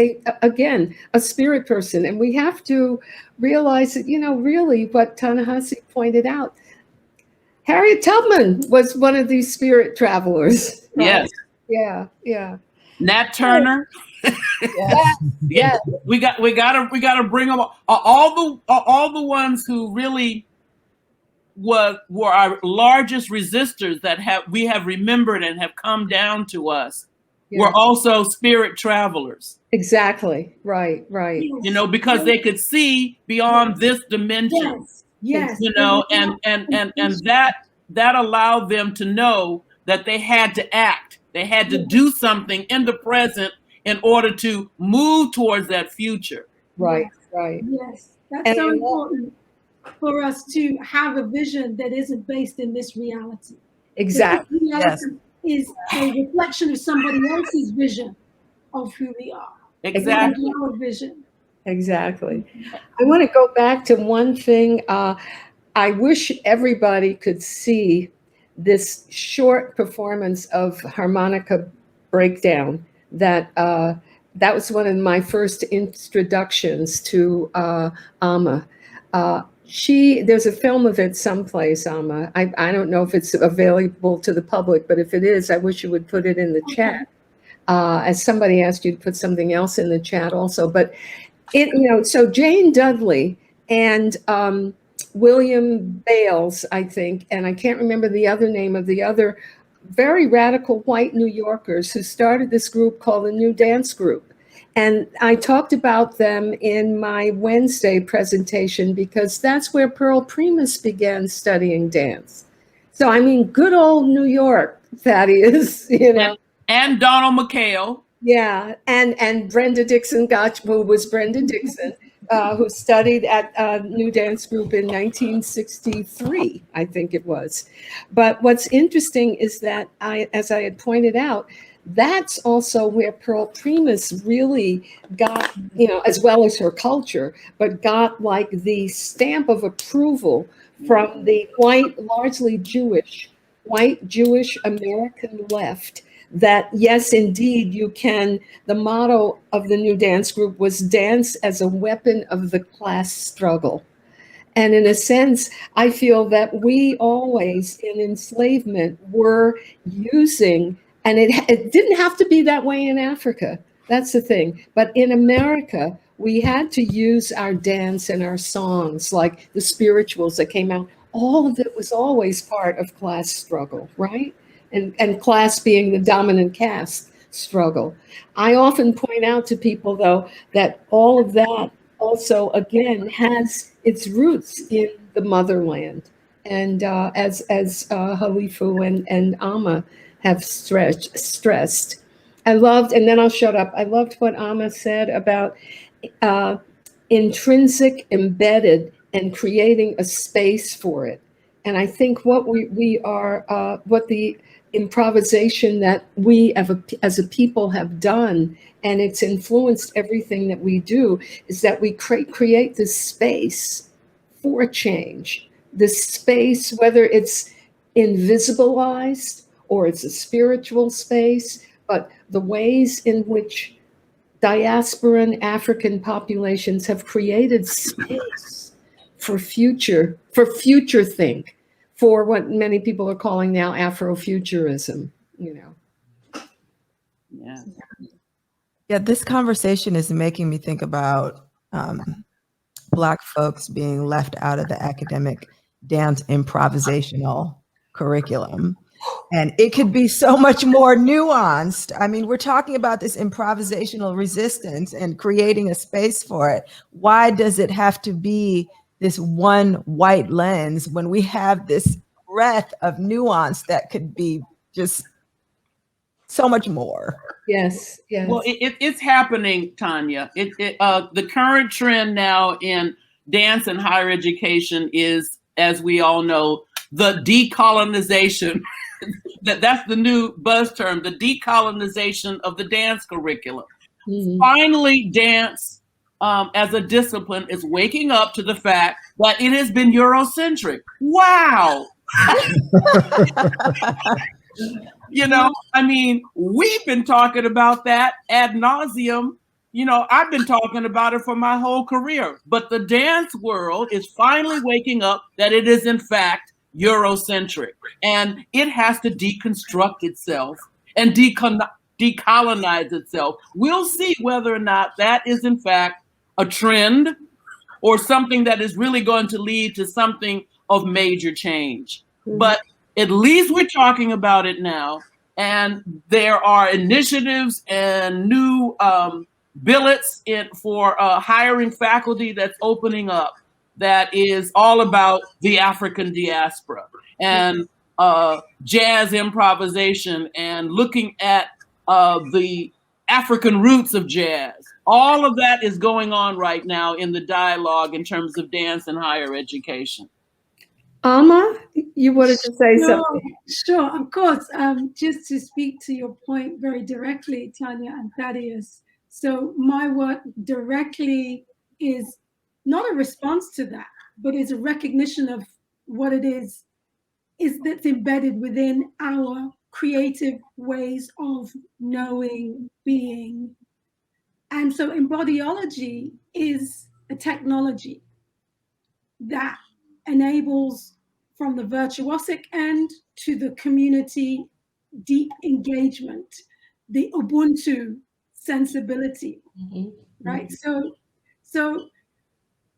C: again a spirit person, and we have to realize that, you know, really what Ta-Nehisi pointed out, Harriet Tubman was one of these spirit travelers. Right?
D: Yes.
C: Yeah.
D: Nat Turner.
C: Yeah.
D: We gotta bring them all the ones who really were our largest resistors that we have remembered and have come down to us. Were also spirit travelers.
C: Exactly. Right.
D: You know, because they could see beyond this dimension.
E: Yes.
D: You know, and that allowed them to know that they had to act. They had to do something in the present in order to move towards that future.
C: Right.
E: Yes, that's so important for us to have a vision that isn't based in this reality.
C: Exactly.
E: This reality is a reflection of somebody else's vision of who we are.
D: Exactly.
E: Our vision.
C: Exactly. I want to go back to one thing. I wish everybody could see this short performance of harmonica breakdown. That was one of my first introductions to Amma. There's a film of it someplace, Amma. I don't know if it's available to the public, but if it is, I wish you would put it in the chat. As somebody asked you to put something else in the chat also, but so Jane Dudley and William Bales, I think, and I can't remember the other name of the other very radical white New Yorkers who started this group called the New Dance Group. And I talked about them in my Wednesday presentation because that's where Pearl Primus began studying dance. So, I mean, good old New York, Thaddeus, you know.
D: And Donald McHale.
C: Yeah, and Brenda Dixon Gottschild, who was Brenda Dixon, who studied at New Dance Group in 1963, I think it was. But what's interesting is that, as I had pointed out, that's also where Pearl Primus really got, as well as her culture, but got like the stamp of approval from the largely white Jewish American left. That yes, indeed, you can. The motto of the New Dance Group was dance as a weapon of the class struggle. And in a sense, I feel that we always in enslavement were using, and it didn't have to be that way in Africa. That's the thing. But in America, we had to use our dance and our songs, like the spirituals that came out. All of it was always part of class struggle, right? and class being the dominant caste struggle. I often point out to people, though, that all of that also, again, has its roots in the motherland. And as Halifu and Amma have stressed. I loved, and then I'll shut up. I loved what Amma said about intrinsic, embedded, and creating a space for it. And I think what we are, what the improvisation that we as a people have done, and it's influenced everything that we do, is that we create this space for change. This space, whether it's invisibilized or it's a spiritual space, but the ways in which diasporan African populations have created space for future think, for what many people are calling now Afrofuturism, you know.
D: Yeah.
A: Yeah, this conversation is making me think about Black folks being left out of the academic dance improvisational curriculum. And it could be so much more nuanced. I mean, we're talking about this improvisational resistance and creating a space for it. Why does it have to be this one white lens when we have this breadth of nuance that could be just so much more?
C: Yes, yes.
D: Well, it's happening, Tanya. The current trend now in dance and higher education is, as we all know, the decolonization. That's the new buzz term, the decolonization of the dance curriculum. Mm-hmm. Finally, dance as a discipline is waking up to the fact that it has been Eurocentric. Wow. You know, I mean, we've been talking about that ad nauseum. You know, I've been talking about it for my whole career, but the dance world is finally waking up that it is in fact Eurocentric, and it has to deconstruct itself and decolonize itself. We'll see whether or not that is in fact a trend or something that is really going to lead to something of major change. Mm-hmm. But at least we're talking about it now, and there are initiatives and new billets for hiring faculty that's opening up that is all about the African diaspora and jazz improvisation and looking at the African roots of jazz. All of that is going on right now in the dialogue in terms of dance and higher education.
C: Amma, you wanted to say something?
E: Sure, of course. Just to speak to your point very directly, Tanya and Thaddeus. So my work directly is not a response to that, but is a recognition of what it is that's embedded within our creative ways of knowing, being. And so embodiology is a technology that enables, from the virtuosic end to the community deep engagement, the Ubuntu sensibility, mm-hmm. right? Mm-hmm. So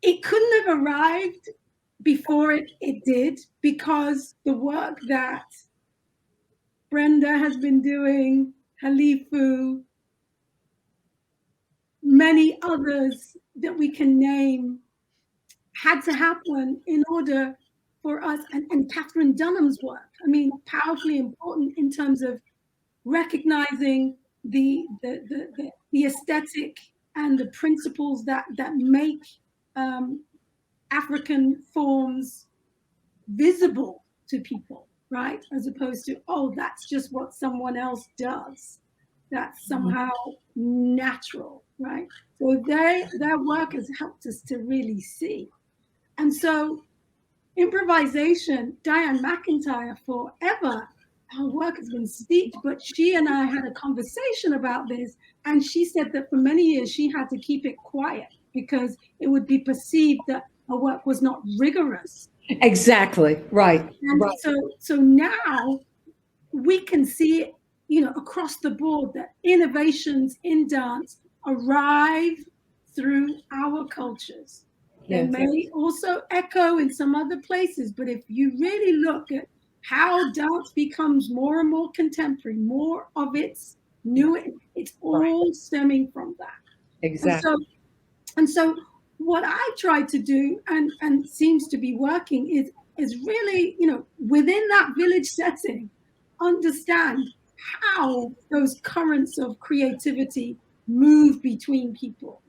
E: it couldn't have arrived before it did, because the work that Brenda has been doing, Halifu, many others that we can name, had to happen in order for us, and Catherine Dunham's work, I mean, powerfully important in terms of recognizing the aesthetic and the principles that make African forms visible to people, right? As opposed to, oh, that's just what someone else does. That's somehow natural, right? So their work has helped us to really see. And so improvisation, Diane McIntyre, forever, her work has been steeped, but she and I had a conversation about this, and she said that for many years she had to keep it quiet because it would be perceived that her work was not rigorous.
C: Exactly, right.
E: And
C: right.
E: So now we can see, you know, across the board that innovations in dance arrive through our cultures. They may also echo in some other places, but if you really look at how dance becomes more and more contemporary, more of its new, it's all stemming from that.
C: Exactly.
E: And so what I try to do and seems to be working is really, within that village setting, understand how those currents of creativity move between people.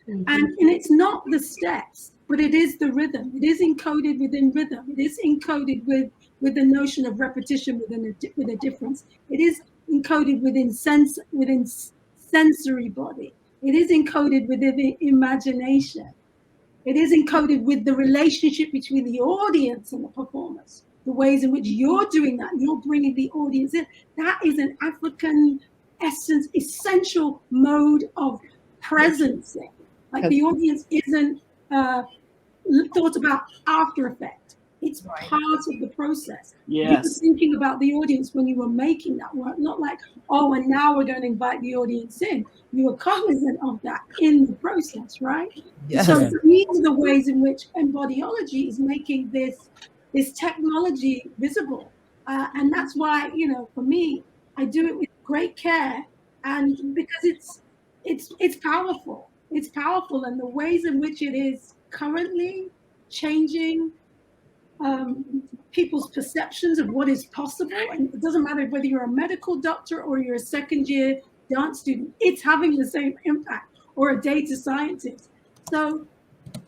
E: And it's not the steps, but it is the rhythm. It is encoded within rhythm. It is encoded with the notion of repetition with a difference. It is encoded within sensory body. It is encoded within the imagination. It is encoded with the relationship between the audience and the performers. The ways in which you're doing that, you're bringing the audience in. That is an African essence, essential mode of presence. Like the audience isn't thought about after effect. It's part of the process.
D: Yes.
E: You were thinking about the audience when you were making that work, not like, oh, and now we're going to invite the audience in. You were cognizant of that in the process, right?
A: Yes.
E: So these are the ways in which embodiology is making this technology visible. And that's why, for me, I do it with great care, and because it's powerful. It's powerful, and the ways in which it is currently changing people's perceptions of what is possible. And it doesn't matter whether you're a medical doctor or you're a second-year dance student, it's having the same impact, or a data scientist. So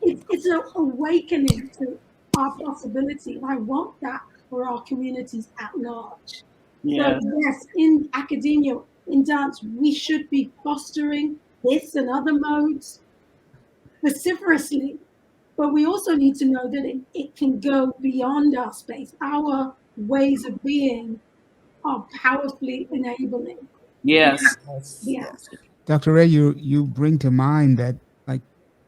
E: it's an awakening to our possibility. And I want that for our communities at large.
D: Yes.
E: So yes, in academia, in dance, we should be fostering this and other modes vociferously. But we also need to know that it can go beyond our space. Our ways of being are powerfully enabling.
D: Yes.
E: Yes.
B: Dr. Wray, you bring to mind that,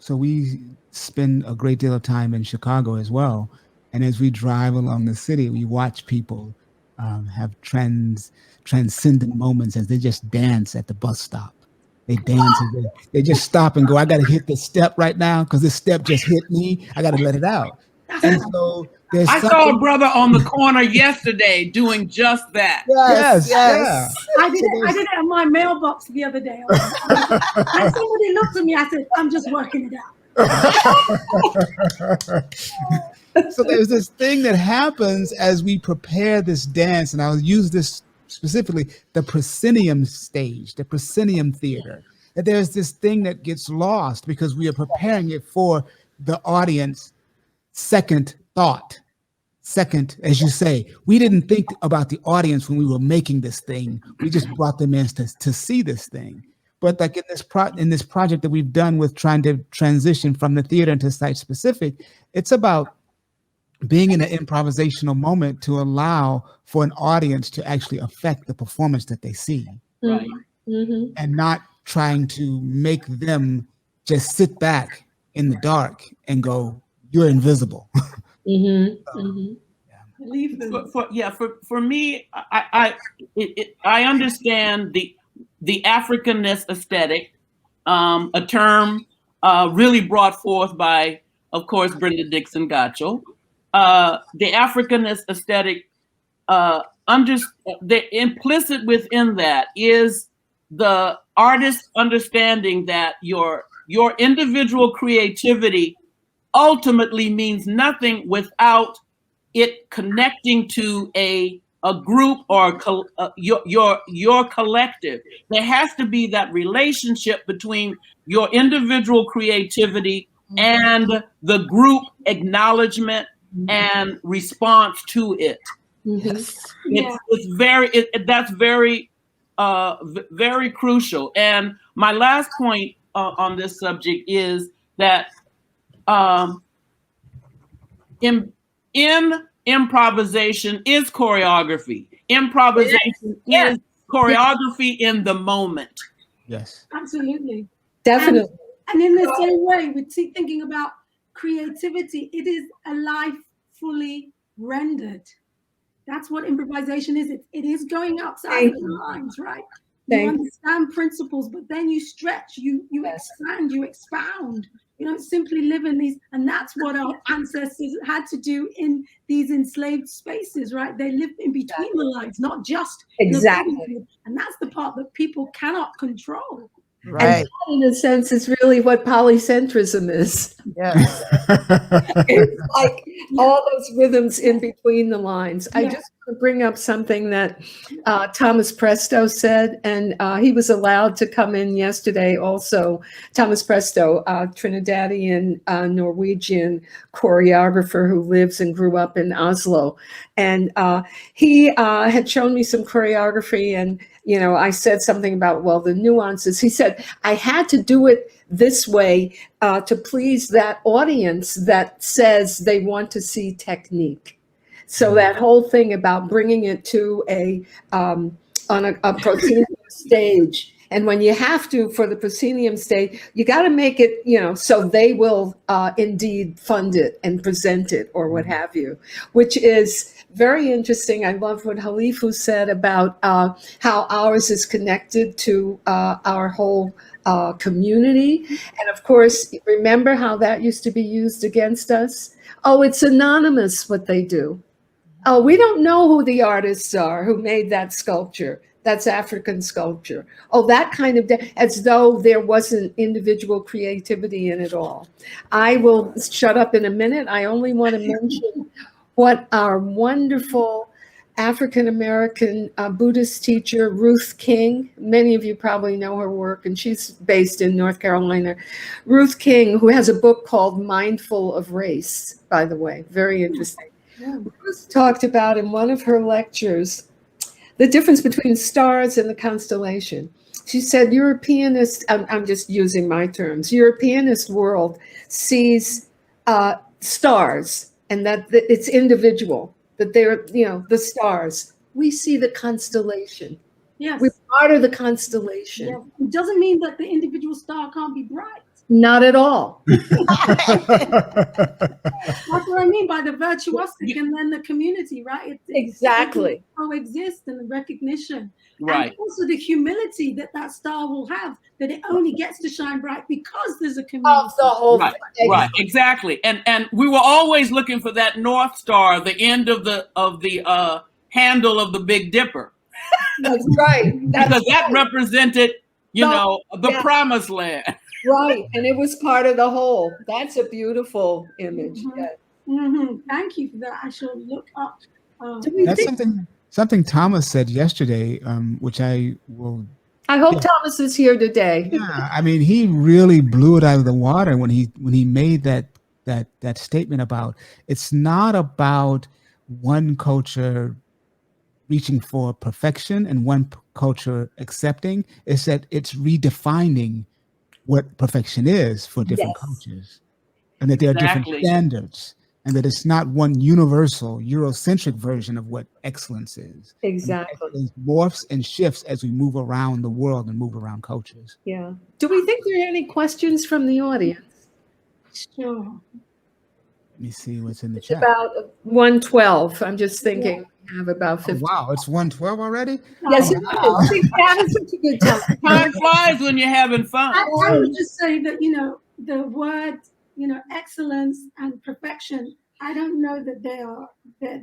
B: so we spend a great deal of time in Chicago as well. And as we drive along the city, we watch people have transcendent moments as they just dance at the bus stop. They dance and they just stop and go, I got to hit this step right now because this step just hit me. I got to let it out. And so there's
D: I saw a brother on the corner yesterday doing just that.
B: Yes.
E: I did it on my mailbox the other day. And somebody looked at me, I said, I'm just working it out.
B: So there's this thing that happens as we prepare this dance, and I'll use this specifically, the proscenium stage, the proscenium theater, that there's this thing that gets lost because we are preparing it for the audience. Second thought, second, as you say, we didn't think about the audience when we were making this thing. We just brought them in to see this thing. But like in this project that we've done with trying to transition from the theater into site specific, it's about being in an improvisational moment to allow for an audience to actually affect the performance that they see.
D: Right.
C: Mm-hmm.
B: And not trying to make them just sit back in the dark and go, you're invisible.
C: Mm-hmm. Mm-hmm.
E: Leave them.
D: For me, I understand the African-Ness Aesthetic, a term really brought forth by, of course, Brenda Dixon Gottschild. The African-Ness Aesthetic, the implicit within that is the artist understanding that your individual creativity ultimately means nothing without it connecting to a group or your collective. There has to be that relationship between your individual creativity and the group acknowledgement and response to it.
C: Yes.
D: That's very very crucial. And my last point on this subject is that in improvisation is choreography. Improvisation is choreography in the moment.
B: Yes.
E: Absolutely.
C: Definitely.
E: And in the same way, we're thinking about creativity. It is a life fully rendered. That's what improvisation is. It is going outside of the lines, right? You understand principles, but then you stretch, you expand, you expound. You don't simply live in these, and that's what our ancestors had to do in these enslaved spaces, right? They lived in between the lines, not just
C: Exactly.
E: in the battlefield. And that's the part that people cannot control.
C: And
A: Right.
C: that, in a sense, is really what polycentrism is.
A: Yes.
C: It's like all those rhythms in between the lines. I
E: Yeah.
C: just want to bring up something that Thomas Presto said, and he was allowed to come in yesterday also. Thomas Presto, Trinidadian Norwegian choreographer who lives and grew up in Oslo. And he had shown me some choreography, and I said something about, well, the nuances. He said, I had to do it this way to please that audience that says they want to see technique. So that whole thing about bringing it to on a proscenium stage. And when you have to, for the proscenium stage, you got to make it, so they will indeed fund it and present it or what have you, which is very interesting. I love what Halifu said about how ours is connected to our whole community. And of course, remember how that used to be used against us? Oh, it's anonymous what they do. Oh, we don't know who the artists are who made that sculpture. That's African sculpture. Oh, that kind of, as though there wasn't individual creativity in it all. I will shut up in a minute. I only want to mention what our wonderful African-American Buddhist teacher, Ruth King, many of you probably know her work, and she's based in North Carolina. Ruth King, who has a book called Mindful of Race, by the way, very interesting.
E: Yeah.
C: Ruth talked about in one of her lectures the difference between stars and the constellation. She said, Europeanist, I'm just using my terms, Europeanist world sees stars and that it's individual, that they're, the stars. We see the constellation.
E: Yes.
C: We're part of the constellation.
E: Yeah. It doesn't mean that the individual star can't be bright.
C: Not at all.
E: That's what I mean by the virtuosic and then the community, right?
C: Exactly.
E: Coexist and the recognition.
D: Right.
E: And also the humility that star will have, that it only gets to shine bright because there's a community.
C: Of the whole
D: Right, right, exactly. And we were always looking for that North Star, the end of the handle of the Big Dipper.
C: That's right.
D: Because that represented, the promised land.
C: Right, and it was part of the whole. That's a beautiful image.
E: Mm-hmm.
C: Yeah.
E: Mm-hmm. Thank you for that. I shall look up.
B: That's something Thomas said yesterday, which I will.
C: I hope Thomas is here today.
B: Yeah, I mean, he really blew it out of the water when he made that statement about it's not about one culture reaching for perfection and one culture accepting. It's that it's redefining what perfection is for different cultures, and that there are different standards, and that it's not one universal Eurocentric version of what excellence is.
C: Exactly.
B: It morphs and shifts as we move around the world and move around cultures.
C: Yeah. Do we think there are any questions from the audience?
E: Sure.
B: Let me see what's in the chat.
C: About 112. I'm just thinking we have about 50.
B: Oh, wow, it's 112 already?
C: Yes,
B: Oh, wow.
C: it is. That is such a good time.
D: Time flies when you're having fun.
E: I would just say that, the word, excellence and perfection, I don't know that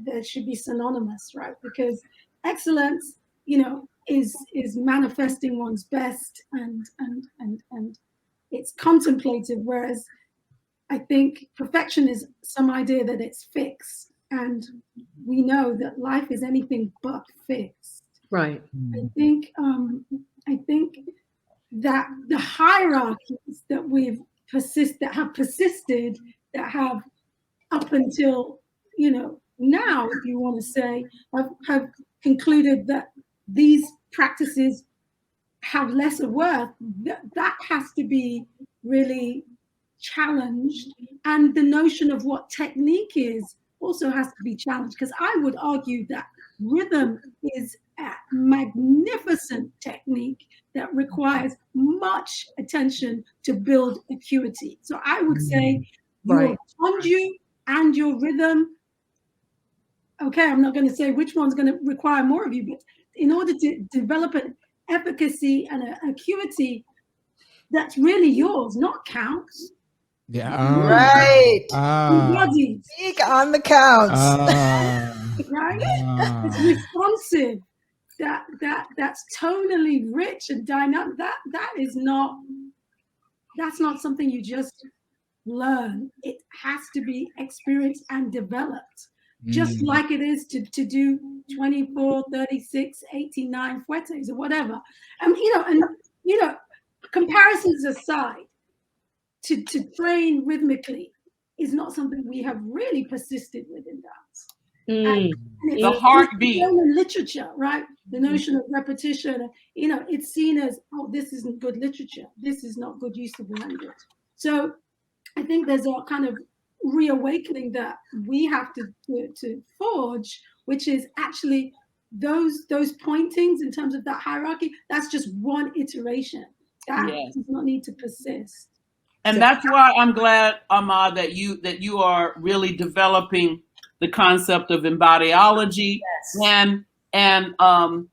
E: there should be synonymous, right? Because excellence, is manifesting one's best and it's contemplative, whereas I think perfection is some idea that it's fixed, and we know that life is anything but fixed.
C: Right.
E: I think that the hierarchies that have persisted, that have up until now, if you want to say, have concluded that these practices have lesser worth. That has to be really challenged, and the notion of what technique is also has to be challenged, because I would argue that rhythm is a magnificent technique that requires much attention to build acuity. So I would say your conju and your rhythm, okay, I'm not going to say which one's going to require more of you, but in order to develop an efficacy and an acuity that's really yours, not counts.
B: Yeah.
A: Right.
E: Embodied,
A: Speak on the counts.
E: right? It's responsive. That's tonally rich and dynamic. That's not something you just learn. It has to be experienced and developed, just like it is to do 24, 36, 89 fuetes or whatever. And comparisons aside, to train rhythmically is not something we have really persisted with in dance. And
D: The heartbeat.
E: In literature, right? The notion of repetition, it's seen as, oh, this isn't good literature. This is not good use of language. So I think there's a kind of reawakening that we have to forge, which is actually those pointings in terms of that hierarchy. That's just one iteration. That does not need to persist.
D: And that's why I'm glad, Ahmad, that you are really developing the concept of embodiology and AI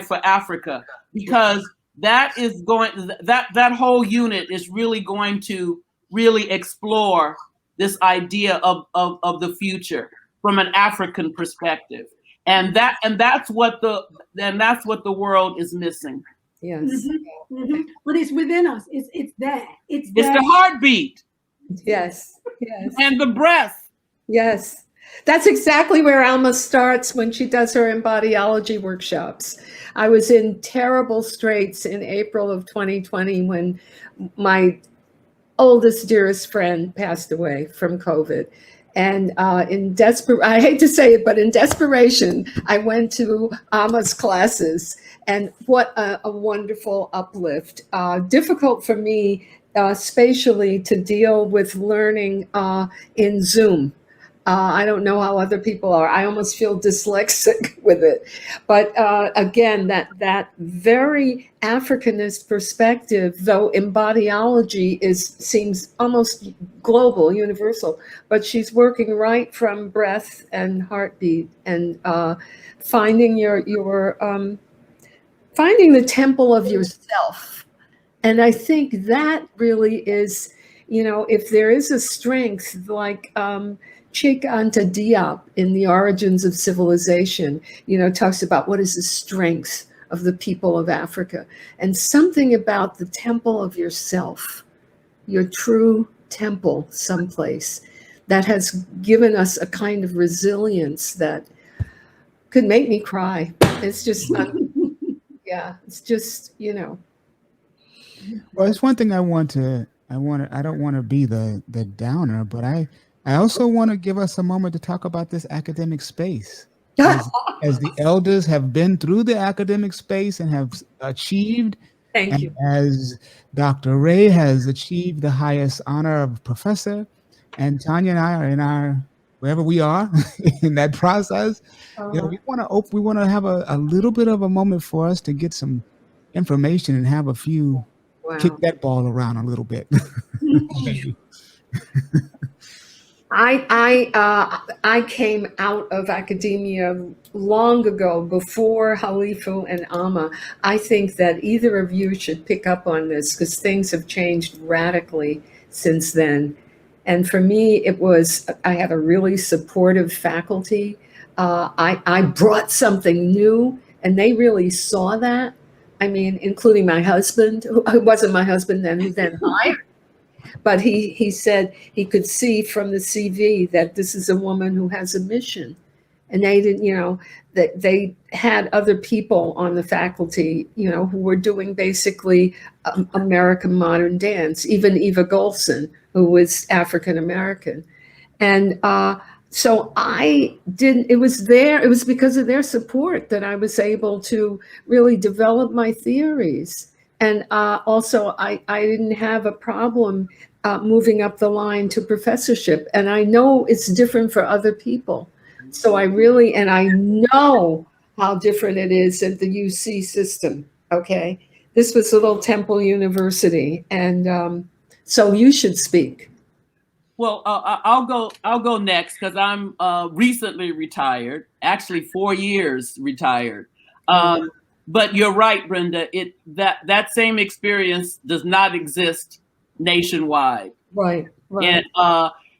D: for Africa, because that is that whole unit is really going to really explore this idea of the future from an African perspective. And that's what the world is missing.
C: Yes.
E: Mm-hmm. Mm-hmm. But it's within us. It's there. It's
D: the heartbeat.
C: Yes. Yes.
D: And the breath.
C: Yes. That's exactly where Alma starts when she does her embodiology workshops. I was in terrible straits in April of 2020 when my oldest, dearest friend passed away from COVID. And I hate to say it, but in desperation, I went to Alma's classes, and what a wonderful uplift. Difficult for me spatially to deal with learning in Zoom. I don't know how other people are. I almost feel dyslexic with it. But again, that very Africanist perspective, though embodiology seems almost global, universal, but she's working right from breath and heartbeat and finding finding the temple of yourself. And I think that really is, if there is a strength like Cheikh Anta Diop in The Origins of Civilization, talks about what is the strength of the people of Africa, and something about the temple of yourself, your true temple someplace, that has given us a kind of resilience that could make me cry. It's just, it's just,
B: Well, it's one thing I don't want to be the downer, but I also want to give us a moment to talk about this academic space. As the elders have been through the academic space and have achieved,
C: Thank you.
B: As Dr. Wray has achieved the highest honor of professor, and Tanya and I are in wherever we are in that process, we want to have a little bit of a moment for us to get some information and have a few kick that ball around a little bit.
C: I came out of academia long ago, before Halifu and Alma. I think that either of you should pick up on this, because things have changed radically since then. And for me, I had a really supportive faculty. I brought something new, and they really saw that. I mean, including my husband, who wasn't my husband then, who then hired. But he said he could see from the CV that this is a woman who has a mission. And they didn't, that they had other people on the faculty, who were doing basically American modern dance, even Eva Golson, who was African-American. And so it was because of their support that I was able to really develop my theories. And also, I didn't have a problem moving up the line to professorship. And I know it's different for other people. So I know how different it is at the UC system, okay? This was Little Temple University. And so you should speak.
D: Well, I'll go next, because I'm recently retired, actually 4 years retired. But you're right, Brenda. That same experience does not exist nationwide.
C: Right.
D: And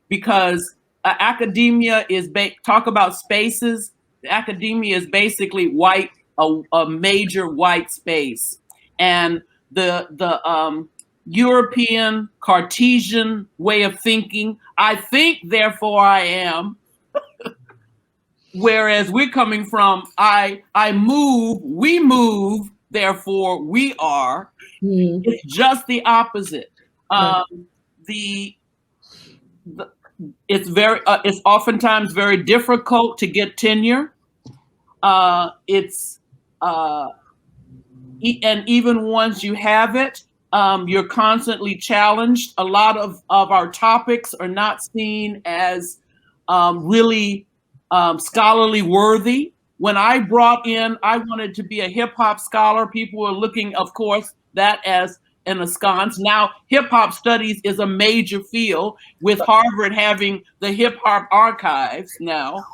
D: because academia is talk about spaces. Academia is basically white, a major white space, and the European Cartesian way of thinking. I think, therefore I am. Whereas we're coming from, I move, we move, therefore we are. It's just the opposite. It's oftentimes very difficult to get tenure. And even once you have it, you're constantly challenged. A lot of our topics are not seen as really scholarly worthy. When I wanted to be a hip hop scholar, people were looking, of course, that as an ensconce. Now, hip hop studies is a major field, with Harvard having the hip hop archives now.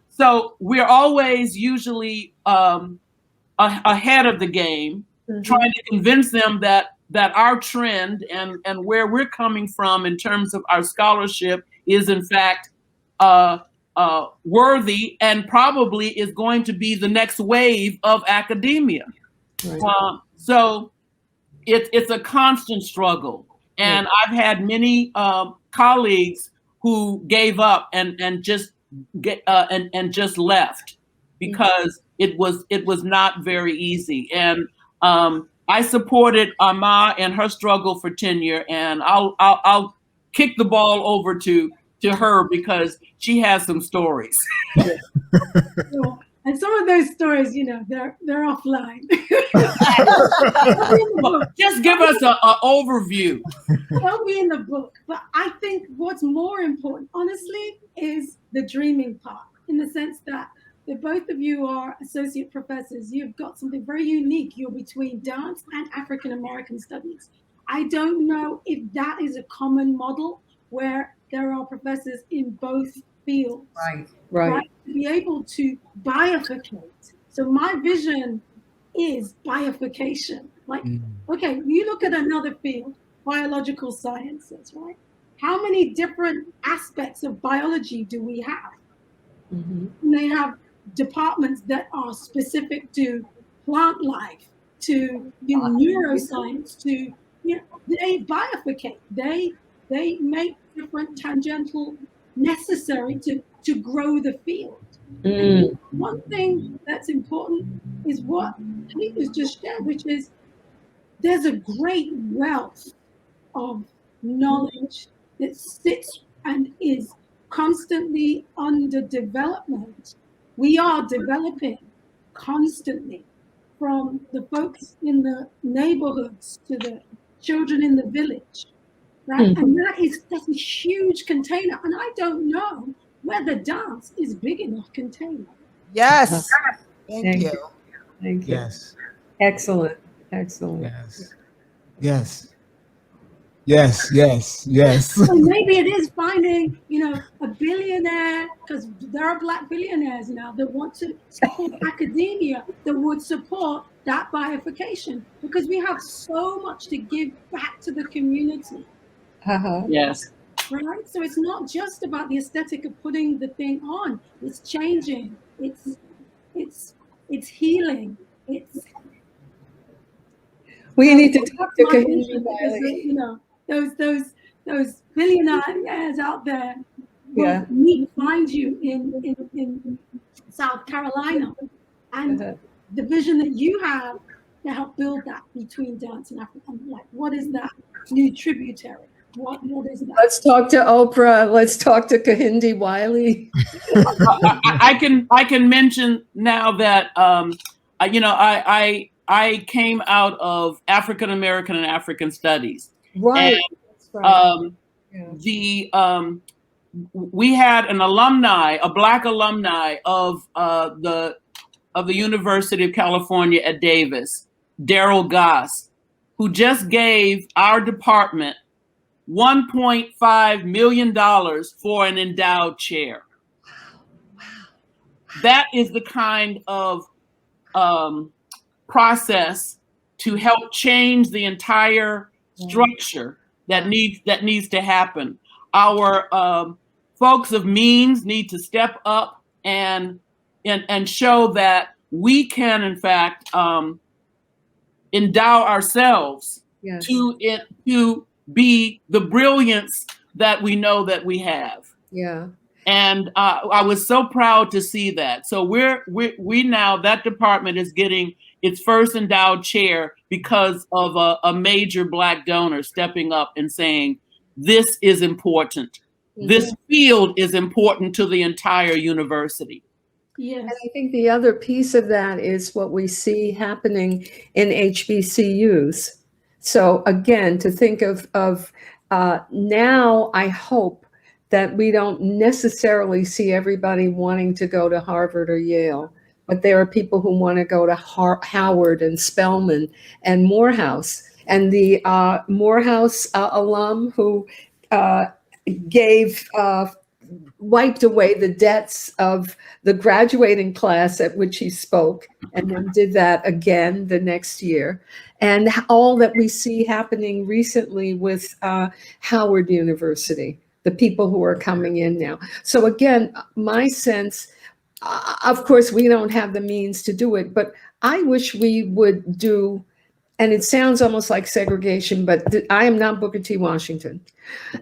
D: So we're always usually ahead of the game, trying to convince them that our trend and where we're coming from in terms of our scholarship is in fact worthy and probably is going to be the next wave of academia. Right. So it's a constant struggle. And I've had many colleagues who gave up and just left because it was not very easy. And I supported Ama and her struggle for tenure, and I'll kick the ball over to her because she has some stories.
E: And some of those stories, they're offline.
D: Just give us an overview.
E: They'll be in the book. But I think what's more important, honestly, is the dreaming part, in the sense that both of you are associate professors. You've got something very unique. You're between dance and African American studies. I don't know if that is a common model where there are professors in both fields. Right. To be able to bifurcate. So my vision is bifurcation. Okay, you look at another field, biological sciences, right? How many different aspects of biology do we have? And they have departments that are specific to plant life, to neuroscience, to they bifurcate. They make different tangential necessary to grow the field. One thing that's important is what Halifu's just shared, which is there's a great wealth of knowledge that sits and is constantly under development. We are developing constantly, from the folks in the neighborhoods to the children in the village, right? And that's a huge container. And I don't know whether dance is big enough container.
A: Yes. Thank you.
C: Thank you.
B: Yes.
C: Excellent.
B: Yes.
E: So maybe it is finding, a billionaire, because there are Black billionaires now that want to support academia, that would support that bifurcation, because we have so much to give back to the community.
D: Yes.
E: Right? So it's not just about the aesthetic of putting the thing on. It's changing. It's healing.
C: We need to talk to Kahindi Wiley.
E: Those billionaires out there will find you in South Carolina, and the vision that you have to help build that between dance and Africa. What is that new tributary? What is that?
C: Let's talk to Oprah. Let's talk to Kahindi Wiley.
D: I can mention now that I came out of African American and African Studies.
C: Right.
D: And we had an alumni, a Black alumni of the University of California at Davis, Daryl Goss, who just gave our department $1.5 million for an endowed chair. That is the kind of process to help change the entire structure that needs to happen. Our folks of means need to step up and show that we can, in fact, endow ourselves to be the brilliance that we know that we have.
C: Yeah.
D: And I was so proud to see that. So we now, that department is getting its first endowed chair because of a major Black donor stepping up and saying, this is important. This field is important to the entire university.
E: Yes.
C: And I think the other piece of that is what we see happening in HBCUs. So again, to think of now, I hope that we don't necessarily see everybody wanting to go to Harvard or Yale, but there are people who want to go to Howard and Spelman and Morehouse. And the Morehouse alum who wiped away the debts of the graduating class at which he spoke, and then did that again the next year. And all that we see happening recently with Howard University, the people who are coming in now. So again, my sense, of course, we don't have the means to do it, but I wish we would do, and it sounds almost like segregation, but I am not Booker T. Washington.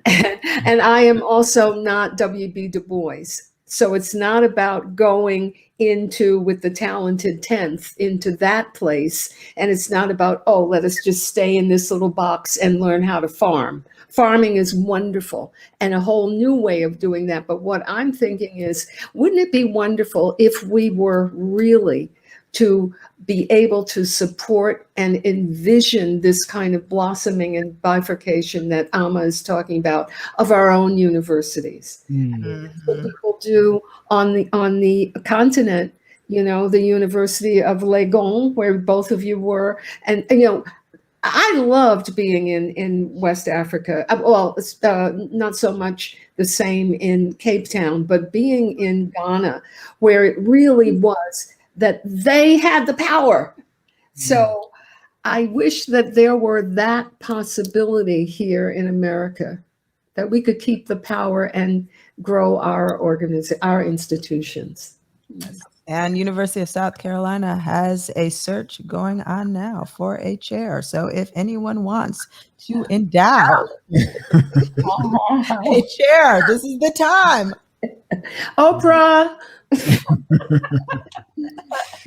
C: And I am also not W.B. Du Bois. So it's not about going into, with the talented 10th, into that place. And it's not about, oh, let us just stay in this little box and learn how to farm. Farming is wonderful and a whole new way of doing that. But what I'm thinking is, wouldn't it be wonderful if we were really to be able to support and envision this kind of blossoming and bifurcation that Amma is talking about of our own universities? What people do on the continent, you know, the University of Legon, where both of you were, and you know, I loved being in West Africa. Well, not so much the same in Cape Town, but being in Ghana, where it really was that they had the power. So I wish that there were that possibility here in America, that we could keep the power and grow our institutions.
A: And University of South Carolina has a search going on now for a chair. So if anyone wants to endow a chair, this is the time.
C: Oprah.
B: Do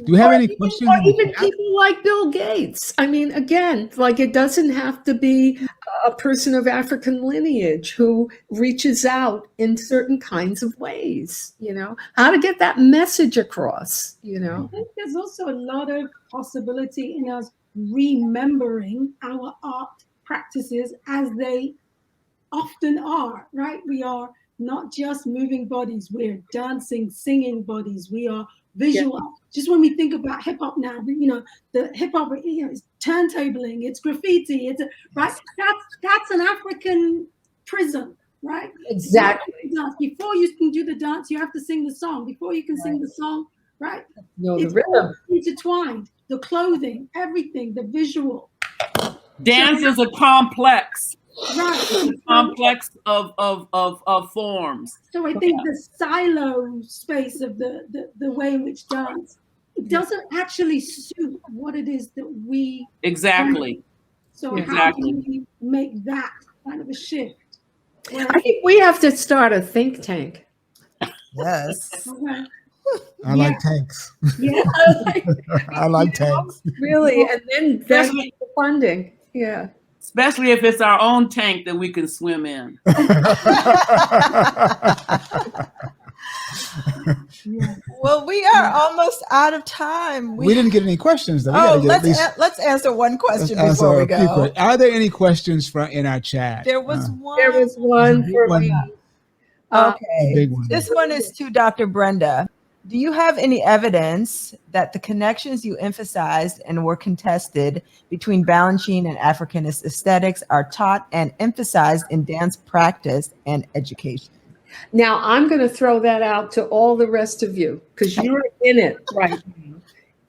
B: you have any questions?
C: Or even people like Bill Gates. I mean, again, like, it doesn't have to be a person of African lineage who reaches out in certain kinds of ways, you know, how to get that message across, you know.
E: I think there's also a lot of possibility in us remembering our art practices as they often are, right? We are not just moving bodies, we're dancing, singing bodies, we are visual. Yeah. Just when we think about hip hop now, you know, the hip hop, you know, is turntabling, it's graffiti, it's right. That's an African prism, right?
C: Exactly.
E: Before you can do the dance, you have to sing the song. Before you can sing the song, right?
C: No,
E: it's
C: the rhythm
E: intertwined, the clothing, everything, the visual.
D: Dance is a complex.
E: Right.
D: Complex of forms.
E: So I think the silo space of the way in which dance, it doesn't actually suit what it is that we
D: exactly.
E: want. So how can we make that kind of a shift?
C: I think we have to start a think tank.
A: Yes.
E: Okay.
B: I like tanks.
C: Yeah.
B: I like tanks.
C: Really, and then that's the funding. Yeah.
D: Especially if it's our own tank that we can swim in.
A: Well, we are almost out of time.
B: We didn't get any questions, though.
A: Let's answer one question before we go.
B: Are there any questions in our chat?
A: There was one.
C: There was one for me.
A: Okay. This one is to Dr. Brenda. Do you have any evidence that the connections you emphasized and were contested between Balanchine and Africanist aesthetics are taught and emphasized in dance practice and education?
C: Now, I'm going to throw that out to all the rest of you, because you're in it right now.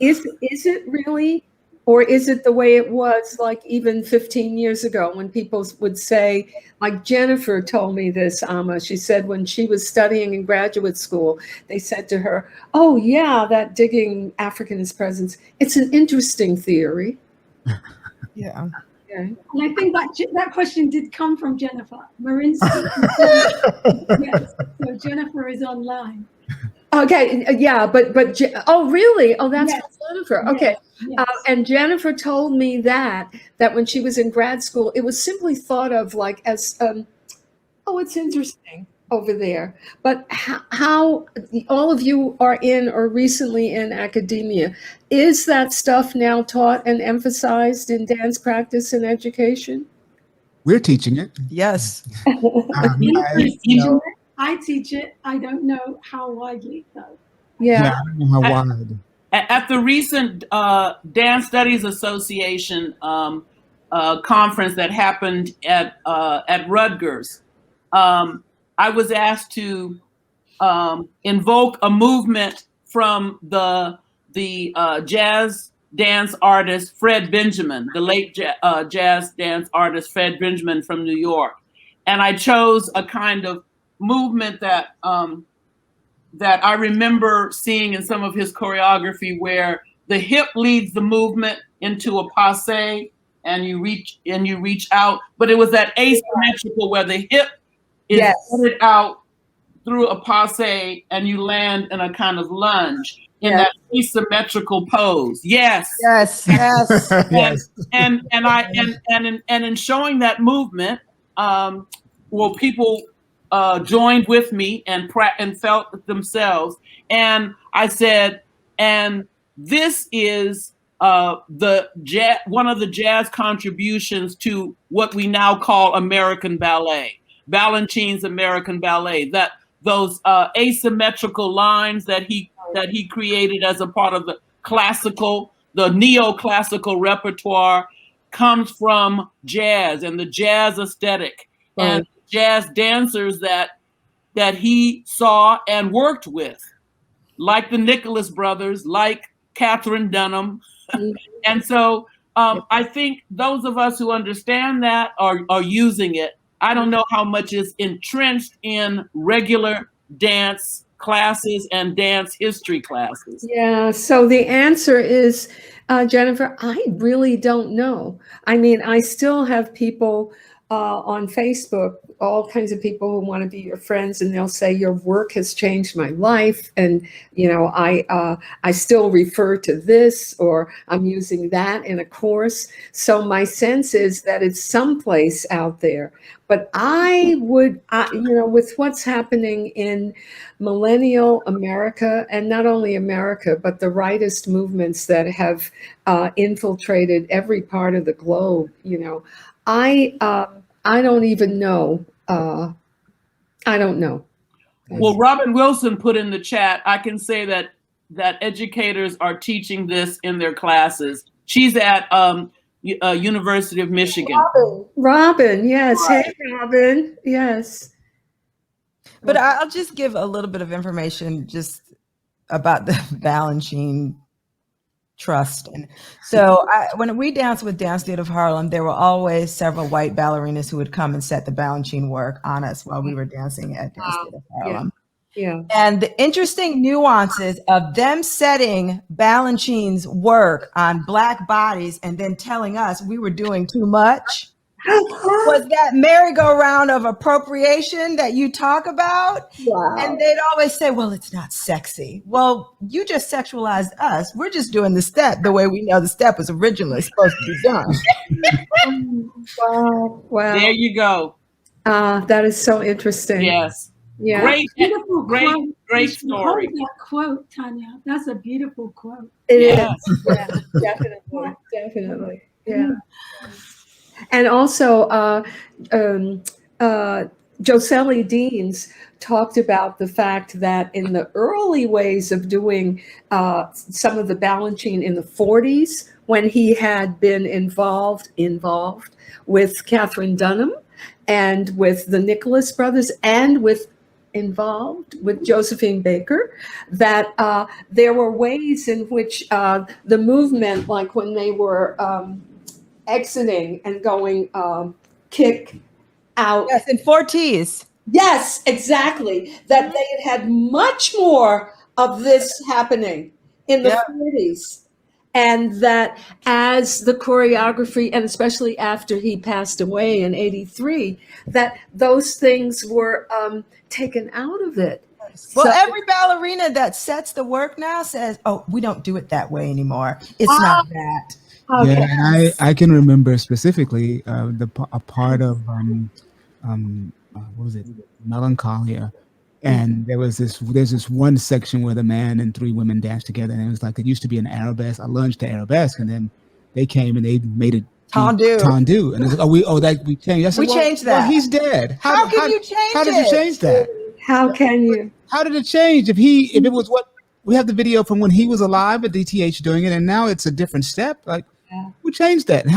C: Is it really, or is it the way it was like even 15 years ago when people would say, like Jennifer told me this, she said when she was studying in graduate school, they said to her, oh yeah, that digging Africanist presence, it's an interesting theory.
A: Yeah.
C: Okay.
E: And I think that question did come from Jennifer Marinsky. Yes, so Jennifer is online.
C: Okay, yeah, but oh really? Oh, that's
E: Yes.
C: from Jennifer. Okay,
E: Yes.
C: and Jennifer told me that when she was in grad school, it was simply thought of like as oh, it's interesting over there. But how all of you are in or recently in academia, is that stuff now taught and emphasized in dance practice and education?
B: We're teaching it.
A: Yes.
E: I teach it. I don't know how widely though.
C: Yeah.
B: I don't know how wide.
D: At the recent Dance Studies Association conference that happened at Rutgers, I was asked to invoke a movement from the jazz dance artist Fred Benjamin, the late jazz dance artist Fred Benjamin from New York, and I chose a kind of movement that I remember seeing in some of his choreography, where the hip leads the movement into a passe, and you reach out, but it was that asymmetrical where the hip is headed out through a passe and you land in a kind of lunge in that asymmetrical pose. Yes.
A: Yes. Yes.
B: Yes.
D: And in showing that movement, well, people joined with me and felt themselves. And I said, and this is one of the jazz contributions to what we now call American ballet, Balanchine's American ballet. That those asymmetrical lines that he created as a part of the neoclassical repertoire comes from jazz and the jazz aesthetic and jazz dancers that he saw and worked with, like the Nicholas brothers, like Catherine Dunham. And so I think those of us who understand that are using it. I don't know how much is entrenched in regular dance classes and dance history classes.
C: Yeah, so the answer is, Jennifer, I really don't know. I mean, I still have people on Facebook, all kinds of people who want to be your friends, and they'll say your work has changed my life, and I still refer to this, or I'm using that in a course. So my sense is that it's someplace out there. But I would, with what's happening in millennial America, and not only America, but the rightist movements that have infiltrated every part of the globe, I don't even know. I don't know.
D: Well, Robin Wilson put in the chat, I can say that educators are teaching this in their classes. She's at University of Michigan.
C: Robin, yes.
D: Right.
C: Hey, Robin, yes.
A: But I'll just give a little bit of information just about the Balanchine Trust. And so when we danced with Dance Theater of Harlem, there were always several white ballerinas who would come and set the Balanchine work on us while we were dancing at Dance Theater of Harlem.
C: Yeah.
A: And the interesting nuances of them setting Balanchine's work on Black bodies and then telling us we were doing too much was that merry-go-round of appropriation that you talk about.
C: Wow.
A: And they'd always say, well, it's not sexy. Well, you just sexualized us. We're just doing the step the way we know the step was originally supposed to be done.
C: Wow.
D: There you go.
C: That is so interesting.
D: Yes.
C: Yeah.
D: Great
E: Hold
D: story.
E: that quote, Tanya. That's a beautiful quote.
C: It is.
D: Yes.
C: Yeah, definitely. Yeah. And also, Joseli Deans talked about the fact that in the early ways of doing some of the Balanchine in the 40s, when he had been involved with Catherine Dunham and with the Nicholas brothers and with involved with Josephine Baker, that there were ways in which the movement, like when they were exiting and going kick out.
A: Yes, in 4 T's.
C: Yes, exactly. That they had much more of this happening in the 40s. And that as the choreography, and especially after he passed away in 83, that those things were taken out of it.
A: Well,
C: So-
A: every ballerina that sets the work now says, "Oh, we don't do it that way anymore. It's not that."
C: Okay.
B: Yeah, and I can remember specifically a part of what was it, Melancholia, and there's this one section where the man and 3 women danced together, and it was like it used to be an arabesque, a lunge to arabesque, and then they came and they made it tendu, and it's like, we changed. I said,
A: We changed that.
B: Well, he's dead.
A: How can you change
B: How did
A: it?
B: you change that?
C: How can you?
B: How did it change? If it was what we have the video from when he was alive at DTH doing it, and now it's a different step. Like we changed that. And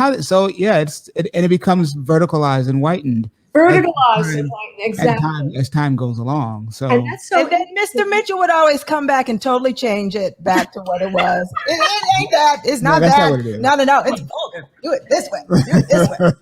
B: it becomes verticalized and whitened.
C: Verticalized, exactly.
B: As time goes along. So
C: And that's so
A: And then Mr. Mitchell would always come back and totally change it back to what it was. It ain't that. It's not
B: that's
A: that.
B: not what it is.
A: No. It's vulgar. Do it this way. Do it this way.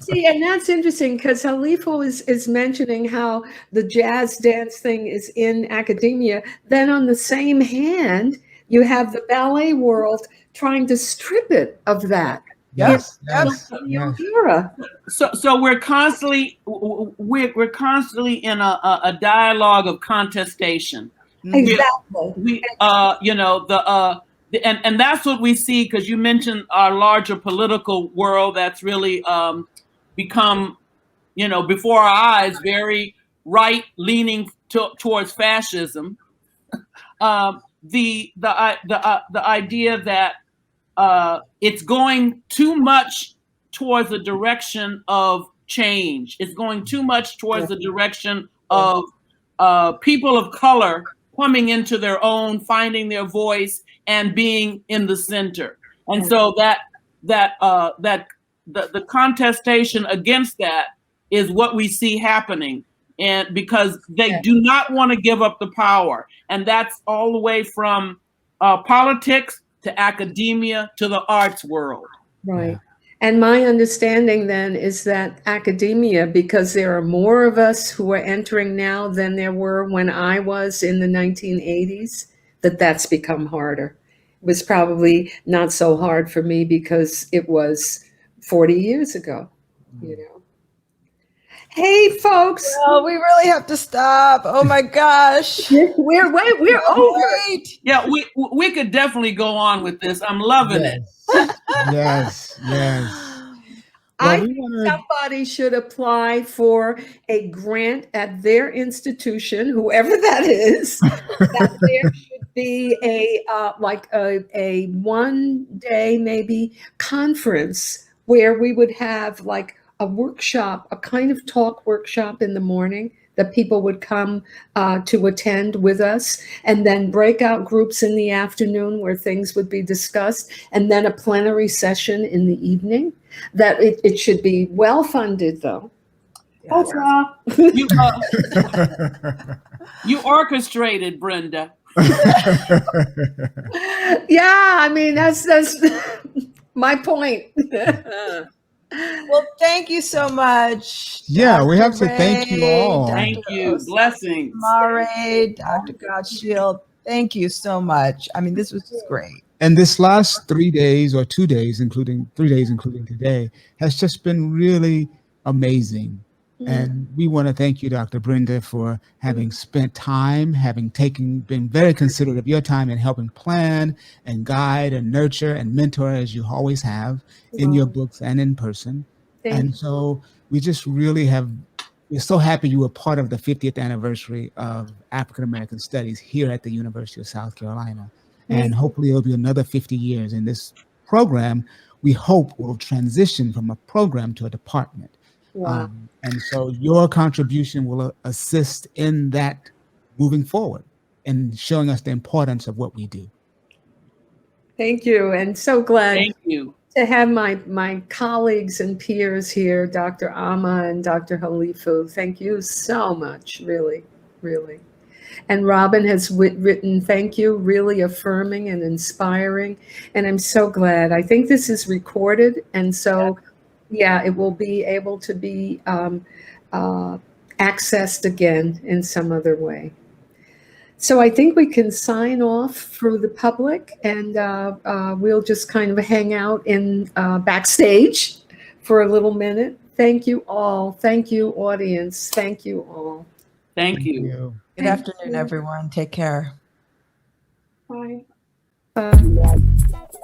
C: See, and that's interesting because Halifu is mentioning how the jazz dance thing is in academia. Then on the same hand, you have the ballet world trying to strip it of that.
B: yes.
C: Era.
D: So we're constantly in a dialogue of contestation.
C: Exactly.
D: We and that's what we see, because you mentioned our larger political world that's really become, before our eyes, very right leaning towards fascism. The idea that it's going too much towards the direction of change. It's going too much towards the direction of people of color coming into their own, finding their voice, and being in the center. And so the contestation against that is what we see happening, and because they do not want to give up the power, and that's all the way from politics to academia to the arts world.
C: Right.
B: Yeah.
C: And my understanding then is that academia, because there are more of us who are entering now than there were when I was in the 1980s, that's become harder. It was probably not so hard for me because it was 40 years ago, Hey, folks.
A: Oh, we really have to stop. Oh my gosh.
C: We're over.
A: Great.
D: Yeah, we could definitely go on with this. I'm loving it.
B: Yes.
C: I think somebody should apply for a grant at their institution, whoever that is, that there should be a 1 day maybe conference where we would have like a workshop, a kind of talk workshop in the morning that people would come to attend with us, and then breakout groups in the afternoon where things would be discussed, and then a plenary session in the evening. That it should be well funded, though.
D: You orchestrated, Brenda.
C: Yeah, I mean that's my point.
A: Well, thank you so much.
B: Yeah, we have
A: Dr.
B: to thank you
A: Ray,
B: all.
A: Dr.
D: Thank you. Blessings.
A: Osumare, Dr. Godshield. Thank you so much. I mean, this was just great.
B: And this last 3 days or 2 days, including 3 days, including today, has just been really amazing. And we want to thank you, Dr. Brenda, for having spent time, been very considerate of your time in helping plan and guide and nurture and mentor, as you always have in your books and in person. And so we just really we're so happy you were part of the 50th anniversary of African American Studies here at the University of South Carolina. And hopefully it'll be another 50 years. And this program, we hope, will transition from a program to a department.
C: Wow.
B: And so your contribution will assist in that moving forward and showing us the importance of what we do.
C: Thank you, and so glad
D: Thank you.
C: to have my colleagues and peers here, Dr. Ama and Dr. Halifu. Thank you so much, really. really. And Robin has written, thank you, really affirming and inspiring. And I'm so glad. I think this is recorded. And so, yeah, it will be able to be accessed again in some other way. So I think we can sign off for the public, and we'll just kind of hang out in backstage for a little minute. Thank you all. Thank you, audience. Thank you all.
D: Thank you.
A: Good afternoon, everyone. Take care.
E: Bye.
C: Bye.